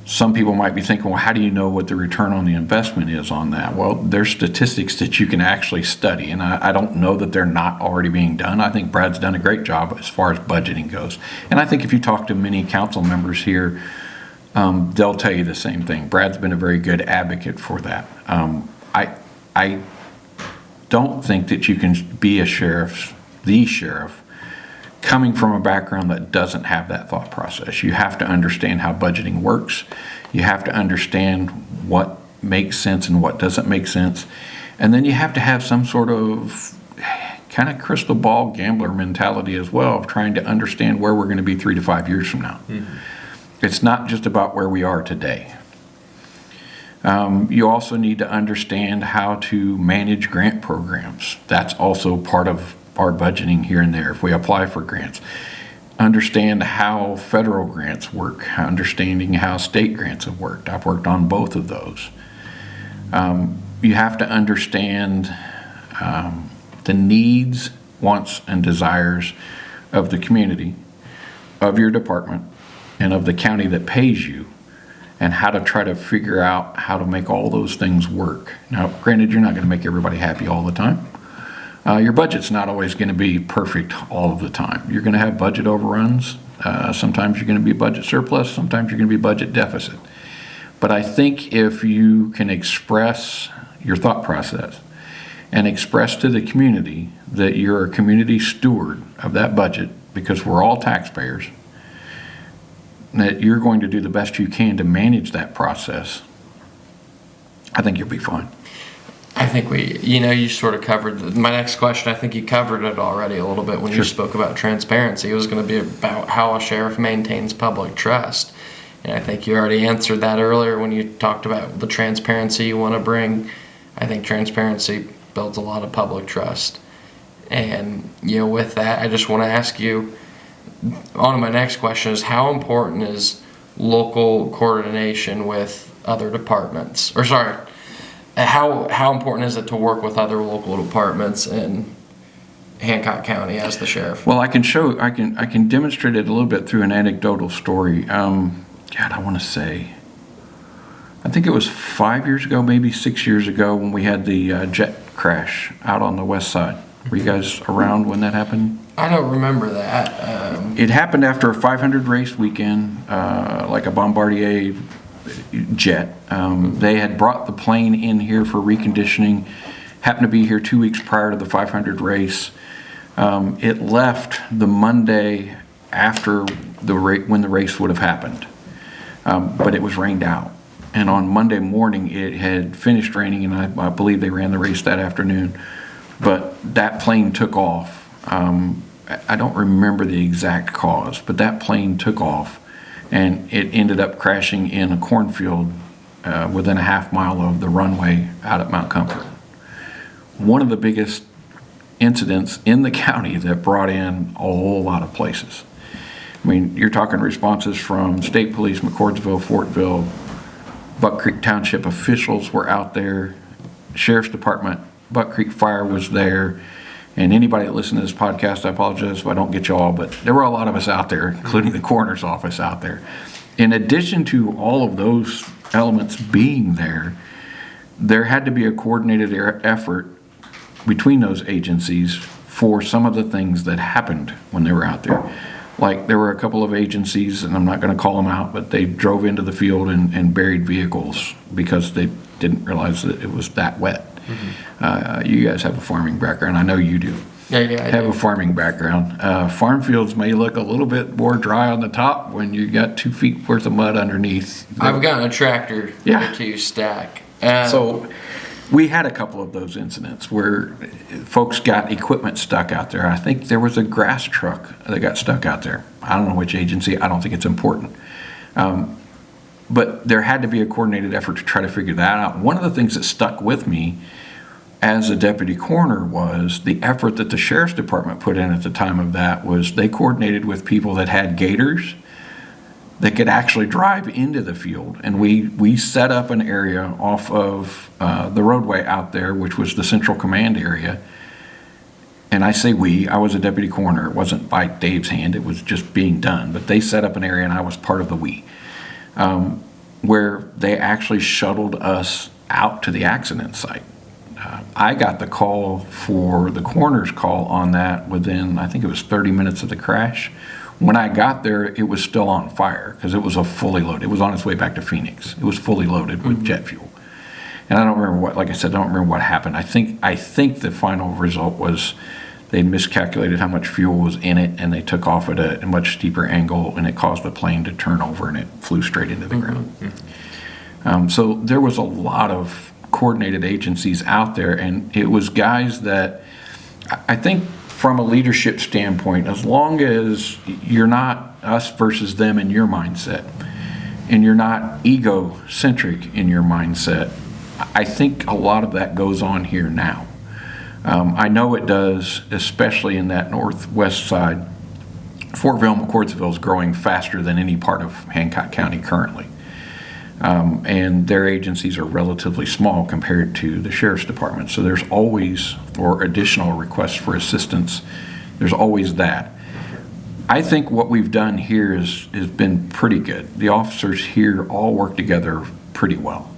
Some people might be thinking, well, how do you know what the return on the investment is on that? Well, there's statistics that you can actually study, and I don't know that they're not already being done. I think Brad's done a great job as far as budgeting goes. And I think if you talk to many council members here, they'll tell you the same thing. Brad's been a very good advocate for that. I don't think that you can be the sheriff, coming from a background that doesn't have that thought process. You have to understand how budgeting works. You have to understand what makes sense and what doesn't make sense. And then you have to have some sort of kind of crystal ball gambler mentality as well, of trying to understand where we're going to be 3 to 5 years from now. It's not just about where we are today. You also need to understand how to manage grant programs. That's also part of our budgeting here and there. If we apply for grants, understand how federal grants work, understanding how state grants have worked. I've worked on both of those. You have to understand the needs, wants, and desires of the community, of your department, and of the county that pays you, and how to try to figure out how to make all those things work. Now, granted, you're not going to make everybody happy all the time. Your budget's not always going to be perfect all of the time. You're going to have budget overruns. Sometimes you're going to be budget surplus. Sometimes you're going to be budget deficit. But I think if you can express your thought process and express to the community that you're a community steward of that budget, because we're all taxpayers, that you're going to do the best you can to manage that process, I think you'll be fine. I think you sort of covered my next question. I think you covered it already a little bit when you spoke about transparency. It was going to be about how a sheriff maintains public trust. And I think you already answered that earlier when you talked about the transparency you want to bring. I think transparency builds a lot of public trust. And, with that, I just want to ask you, on to my next question, is how important is local coordination with other departments? how important is it to work with other local departments in Hancock County as the sheriff? Well, I can demonstrate it a little bit through an anecdotal story. God, I want to say, I think it was 5 years ago, maybe 6 years ago, when we had the jet crash out on the west side. Were you guys around when that happened? I don't remember that. It happened after a 500 race weekend, like a Bombardier jet. They had brought the plane in here for reconditioning, happened to be here 2 weeks prior to the 500 race. It left the Monday after when the race would have happened, but it was rained out. And on Monday morning, it had finished raining, and I believe they ran the race that afternoon. But that plane took off. I don't remember the exact cause, but that plane took off, and it ended up crashing in a cornfield within a half mile of the runway out at Mount Comfort. One of the biggest incidents in the county that brought in a whole lot of places. I mean, you're talking responses from state police, McCordsville, Fortville, Buck Creek Township officials were out there, Sheriff's Department, Buck Creek Fire was there, and anybody that listens to this podcast, I apologize if I don't get you all, but there were a lot of us out there, including the coroner's office out there. In addition to all of those elements being there, there had to be a coordinated effort between those agencies for some of the things that happened when they were out there. Like, there were a couple of agencies, and I'm not going to call them out, but they drove into the field and buried vehicles because they didn't realize that it was that wet. Mm-hmm. You guys have a farming background. I know you do. Yeah, I have do. a farming background. Farm fields may look a little bit more dry on the top when you got 2 feet worth of mud underneath. I've gotten a tractor Yeah. to stack. So we had a couple of those incidents where folks got equipment stuck out there. I think there was a grass truck that got stuck out there. I don't know which agency. I don't think it's important. But there had to be a coordinated effort to try to figure that out. One of the things that stuck with me as a deputy coroner was the effort that the Sheriff's Department put in at the time of that was they coordinated with people that had gators that could actually drive into the field. And we set up an area off of the roadway out there, which was the Central Command area. And I say we, I was a deputy coroner. It wasn't by Dave's hand, it was just being done. But they set up an area and I was part of the we, where they actually shuttled us out to the accident site. I got the call for the coroner's call on that within, I think it was 30 minutes of the crash. When I got there, it was still on fire because it was a fully loaded. It was on its way back to Phoenix. It was fully loaded with jet fuel. And I don't remember what, like I said, I don't remember what happened. I think the final result was they miscalculated how much fuel was in it and they took off at a much steeper angle and it caused the plane to turn over and it flew straight into the ground. So there was a lot of coordinated agencies out there, and it was guys that I think from a leadership standpoint, as long as you're not us versus them in your mindset and you're not egocentric in your mindset, I think a lot of that goes on here now. I know it does, especially in that northwest side. Fortville, McCordsville is growing faster than any part of Hancock County currently. And their agencies are relatively small compared to the Sheriff's Department. So there's always, for additional requests for assistance, there's always that. I think what we've done here has been pretty good. The officers here all work together pretty well.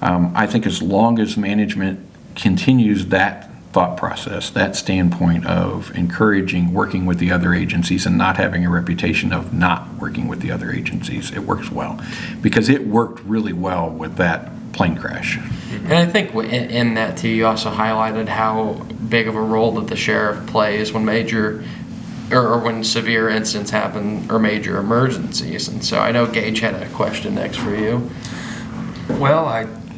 I think as long as management continues that thought process, that standpoint of encouraging working with the other agencies and not having a reputation of not working with the other agencies, it works well. Because it worked really well with that plane crash. And I think in that too, you also highlighted how big of a role that the sheriff plays when major or when severe incidents happen or major emergencies. And so I know Gage had a question next for you. Well,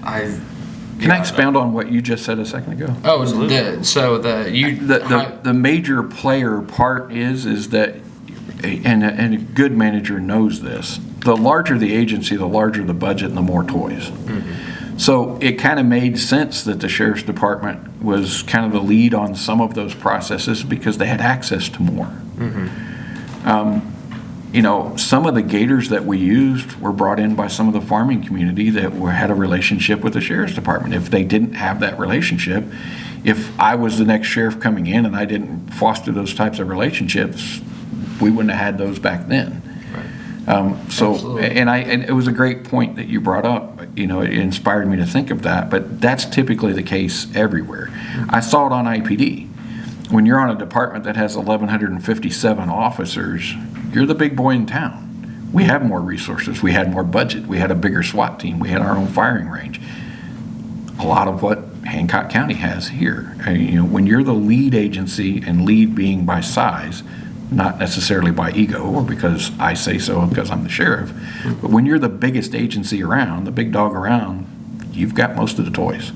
Can I expound on what you just said a second ago? Oh, the major player part is that, and a good manager knows this, the larger the agency, the larger the budget and the more toys. Mm-hmm. So it kind of made sense that the Sheriff's Department was kind of the lead on some of those processes because they had access to more. Mm-hmm. some of the gators that we used were brought in by some of the farming community that had a relationship with the sheriff's department. If they didn't have that relationship, if I was the next sheriff coming in and I didn't foster those types of relationships, we wouldn't have had those back then. And it was a great point that you brought up. It inspired me to think of that, but that's typically the case everywhere. I saw it on IPD. When you're on a department that has 1,157 officers, you're the big boy in town. We have more resources. We had more budget. We had a bigger SWAT team. We had our own firing range. A lot of what Hancock County has here. When you're the lead agency, and lead being by size, not necessarily by ego or because I say so because I'm the sheriff, but when you're the biggest agency around, the big dog around, you've got most of the toys.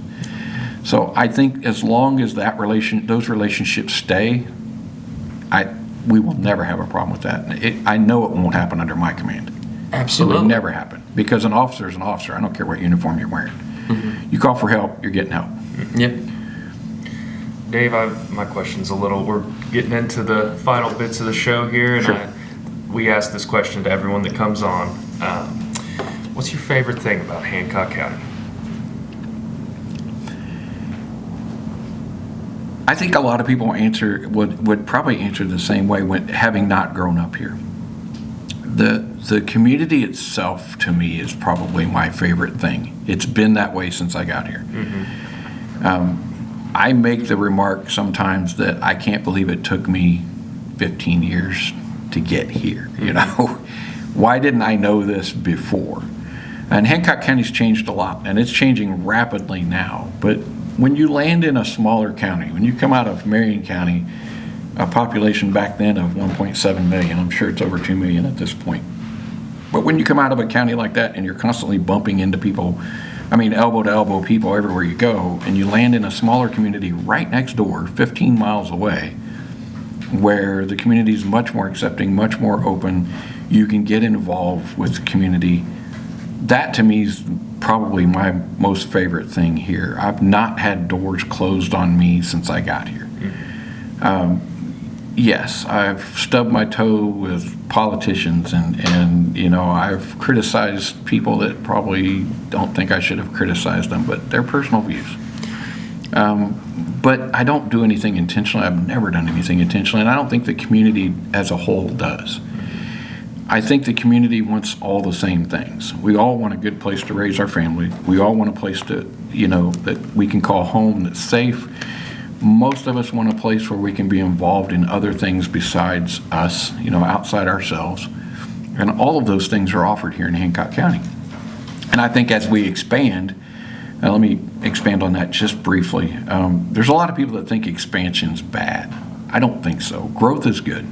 So I think as long as those relationships stay, we will never have a problem with that. I know it won't happen under my command. Absolutely. It will never happen because an officer is an officer. I don't care what uniform you're wearing. You call for help, you're getting help. Yep. Dave, my question's we're getting into the final bits of the show here, and Sure. We ask this question to everyone that comes on. What's your favorite thing about Hancock County? I think a lot of people would probably answer the same way when having not grown up here. The community itself, to me, is probably my favorite thing. It's been that way since I got here. I make the remark sometimes that I can't believe it took me 15 years to get here. Why didn't I know this before? And Hancock County's changed a lot, and it's changing rapidly now. But when you land in a smaller county, when you come out of Marion County, a population back then of 1.7 million, I'm sure it's over 2 million at this point. But when you come out of a county like that and you're constantly bumping into people, elbow to elbow people everywhere you go, and you land in a smaller community right next door, 15 miles away, where the community is much more accepting, much more open, you can get involved with the community. That to me is probably my most favorite thing here. I've not had doors closed on me since I got here. Yes, I've stubbed my toe with politicians and I've criticized people that probably don't think I should have criticized them, but they're personal views. But I don't do anything intentionally. I've never done anything intentionally, and I don't think the community as a whole does. I think the community wants all the same things. We all want a good place to raise our family. We all want a place to, that we can call home, that's safe. Most of us want a place where we can be involved in other things besides us, outside ourselves. And all of those things are offered here in Hancock County. And I think as we expand, let me expand on that just briefly. There's a lot of people that think expansion's bad. I don't think so. Growth is good.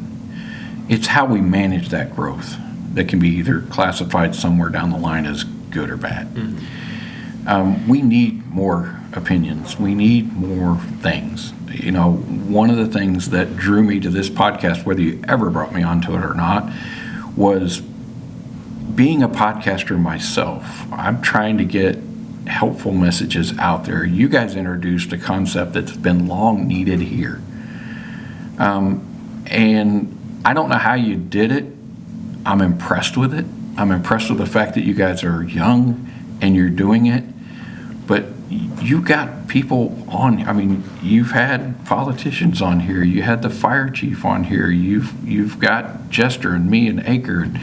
It's how we manage that growth that can be either classified somewhere down the line as good or bad. We need more opinions. We need more things. One of the things that drew me to this podcast, whether you ever brought me onto it or not, was being a podcaster myself. I'm trying to get helpful messages out there. You guys introduced a concept that's been long needed here. And I don't know how you did it. I'm impressed with it. I'm impressed with the fact that you guys are young and you're doing it. But you got people on. You've had politicians on here. You had the fire chief on here. You've got Jester and me and Aker.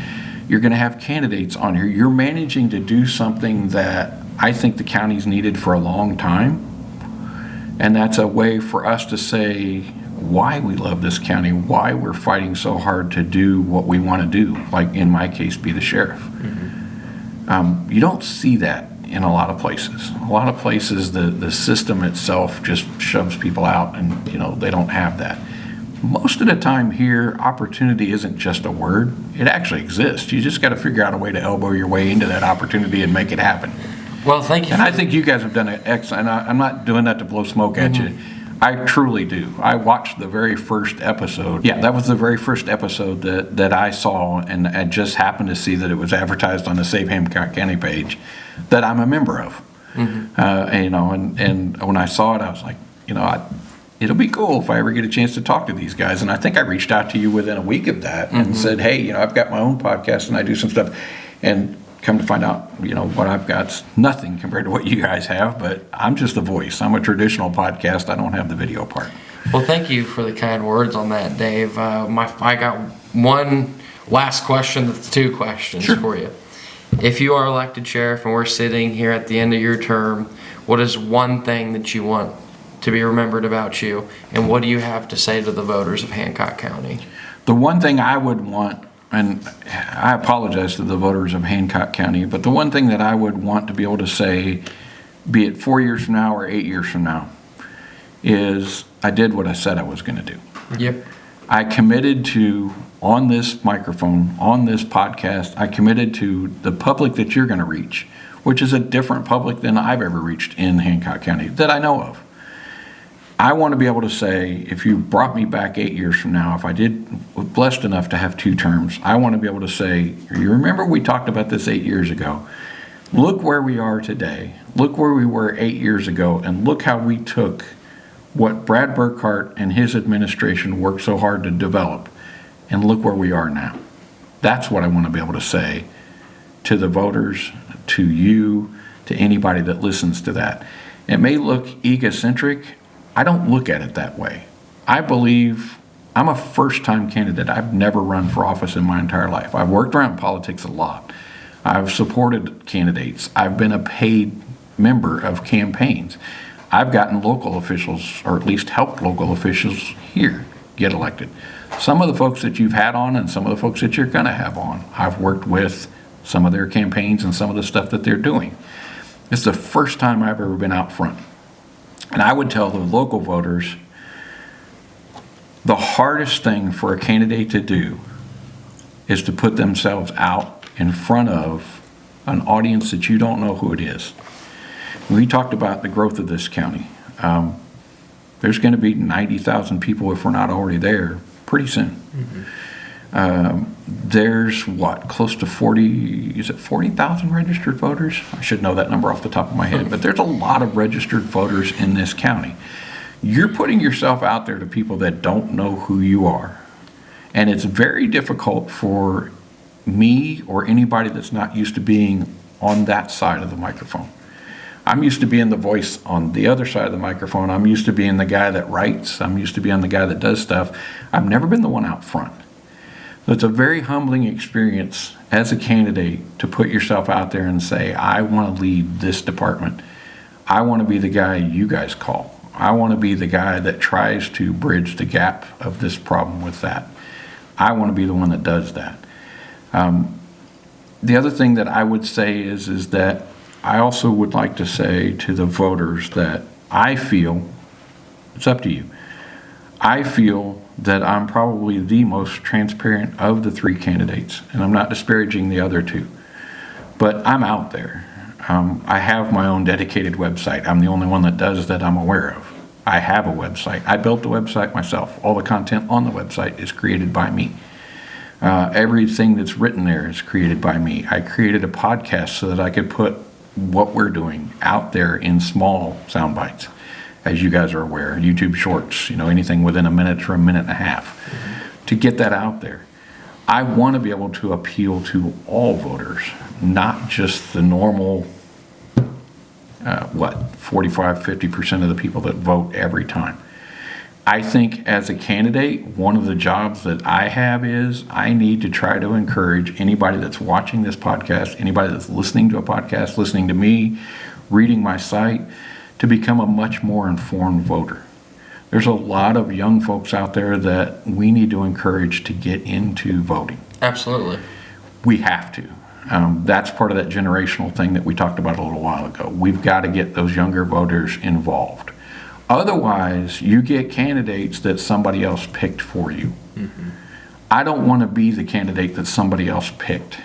You're going to have candidates on here. You're managing to do something that I think the county's needed for a long time. And that's a way for us to say why we love this county, why we're fighting so hard to do what we want to do, like in my case, be the sheriff. You don't see that in a lot of places. A lot of places, the system itself just shoves people out and, they don't have that. Most of the time here, opportunity isn't just a word. It actually exists. You just got to figure out a way to elbow your way into that opportunity and make it happen. Well, thank you. And I think you guys have done an excellent, and I'm not doing that to blow smoke at you. I truly do. I watched the very first episode. Yeah, that was the very first episode that I saw, and I just happened to see that it was advertised on the Save Hancock County page that I'm a member of. And when I saw it, I was like, it'll be cool if I ever get a chance to talk to these guys. And I think I reached out to you within a week of that and said, hey, I've got my own podcast and I do some stuff. And come to find out, what I've got's nothing compared to what you guys have, but I'm just the voice. I'm a traditional podcast. I don't have the video part. Well, thank you for the kind words on that, Dave. I got one last question that's two questions for you. If you are elected sheriff and we're sitting here at the end of your term, what is one thing that you want to be remembered about you, and what do you have to say to the voters of Hancock County? The one thing I would want, and I apologize to the voters of Hancock County, but the one thing that I would want to be able to say, be it 4 years from now or 8 years from now, is I did what I said I was going to do. Yep. I committed to, on this microphone, on this podcast, I committed to the public that you're going to reach, which is a different public than I've ever reached in Hancock County that I know of. I want to be able to say, if you brought me back 8 years from now, if I was blessed enough to have 2 terms, I want to be able to say, you remember we talked about this 8 years ago. Look where we are today. Look where we were 8 years ago, and look how we took what Brad Burkhart and his administration worked so hard to develop, and look where we are now. That's what I want to be able to say to the voters, to you, to anybody that listens to that. It may look egocentric. I don't look at it that way. I believe I'm a first-time candidate. I've never run for office in my entire life. I've worked around politics a lot. I've supported candidates. I've been a paid member of campaigns. I've gotten local officials, or at least helped local officials here get elected. Some of the folks that you've had on and some of the folks that you're going to have on, I've worked with some of their campaigns and some of the stuff that they're doing. It's the first time I've ever been out front. And I would tell the local voters, the hardest thing for a candidate to do is to put themselves out in front of an audience that you don't know who it is. We talked about the growth of this county. There's going to be 90,000 people, if we're not already there, pretty soon. There's close to 40,000 registered voters? I should know that number off the top of my head, but there's a lot of registered voters in this county. You're putting yourself out there to people that don't know who you are. And it's very difficult for me or anybody that's not used to being on that side of the microphone. I'm used to being the voice on the other side of the microphone. I'm used to being the guy that writes. I'm used to being the guy that does stuff. I've never been the one out front. So it's a very humbling experience as a candidate to put yourself out there and say, I want to lead this department. I want to be the guy you guys call. I want to be the guy that tries to bridge the gap of this problem with that. I want to be the one that does that. The other thing that I would say is that I also would like to say to the voters that I feel, it's up to you, I feel that I'm probably the most transparent of the 3 candidates, and I'm not disparaging the other 2, but I'm out there. I have my own dedicated website. I'm the only one that does that I'm aware of. I have a website. I built the website myself. All the content on the website is created by me. Everything that's written there is created by me. I created a podcast so that I could put what we're doing out there in small sound bites. As you guys are aware, YouTube Shorts, anything within a minute to a minute and a half, to get that out there. I want to be able to appeal to all voters, not just the normal, 45-50% of the people that vote every time. I think as a candidate, one of the jobs that I have is I need to try to encourage anybody that's watching this podcast, anybody that's listening to a podcast, listening to me, reading my site, to become a much more informed voter. There's a lot of young folks out there that we need to encourage to get into voting. Absolutely. We have to. That's part of that generational thing that we talked about a little while ago. We've got to get those younger voters involved. Otherwise, you get candidates that somebody else picked for you. I don't want to be the candidate that somebody else picked.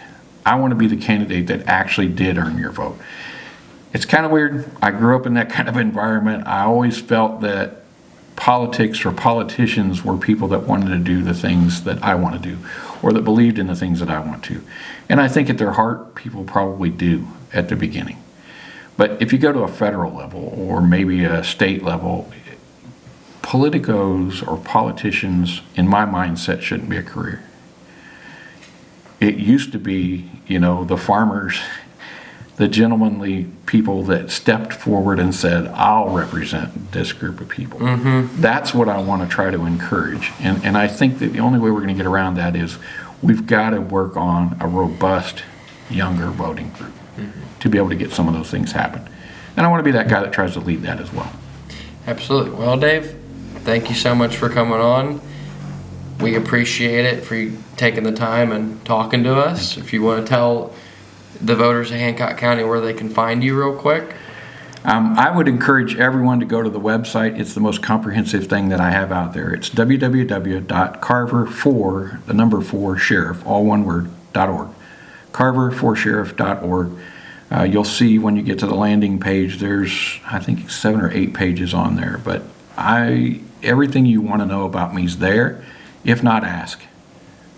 I want to be the candidate that actually did earn your vote. It's kind of weird. I grew up in that kind of environment. I always felt that politics or politicians were people that wanted to do the things that I want to do, or that believed in the things that I want to. And I think at their heart, people probably do at the beginning. But if you go to a federal level or maybe a state level, politicos or politicians, in my mindset, shouldn't be a career. It used to be, the farmers, the gentlemanly people that stepped forward and said, I'll represent this group of people. Mm-hmm. That's what I want to try to encourage. And I think that the only way we're going to get around that is we've got to work on a robust, younger voting group to be able to get some of those things happen. And I want to be that guy that tries to lead that as well. Absolutely. Well, Dave, thank you so much for coming on. We appreciate it for you taking the time and talking to us. If you want to tell the voters of Hancock County where they can find you real quick. I would encourage everyone to go to the website. It's the most comprehensive thing that I have out there. It's www.carver4sheriff, all one word, .org. Carver4sheriff.org. You'll see when you get to the landing page, there's, I think, 7 or 8 pages on there. But everything you want to know about me is there. If not, ask.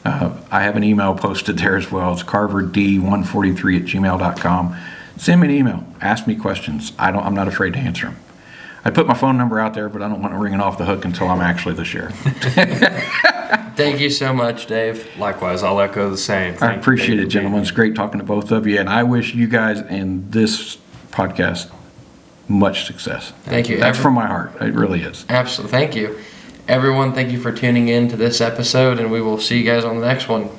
I have an email posted there as well. It's carverd143@gmail.com. Send me an email. Ask me questions. I'm not afraid to answer them. I put my phone number out there, but I don't want to ring it off the hook until I'm actually the sheriff. Thank you so much, Dave. Likewise, I'll echo the same. I appreciate it, gentlemen. It's great talking to both of you, and I wish you guys and this podcast much success. Thank you. That's from my heart. It really is. Absolutely. Thank you. Everyone, thank you for tuning in to this episode, and we will see you guys on the next one.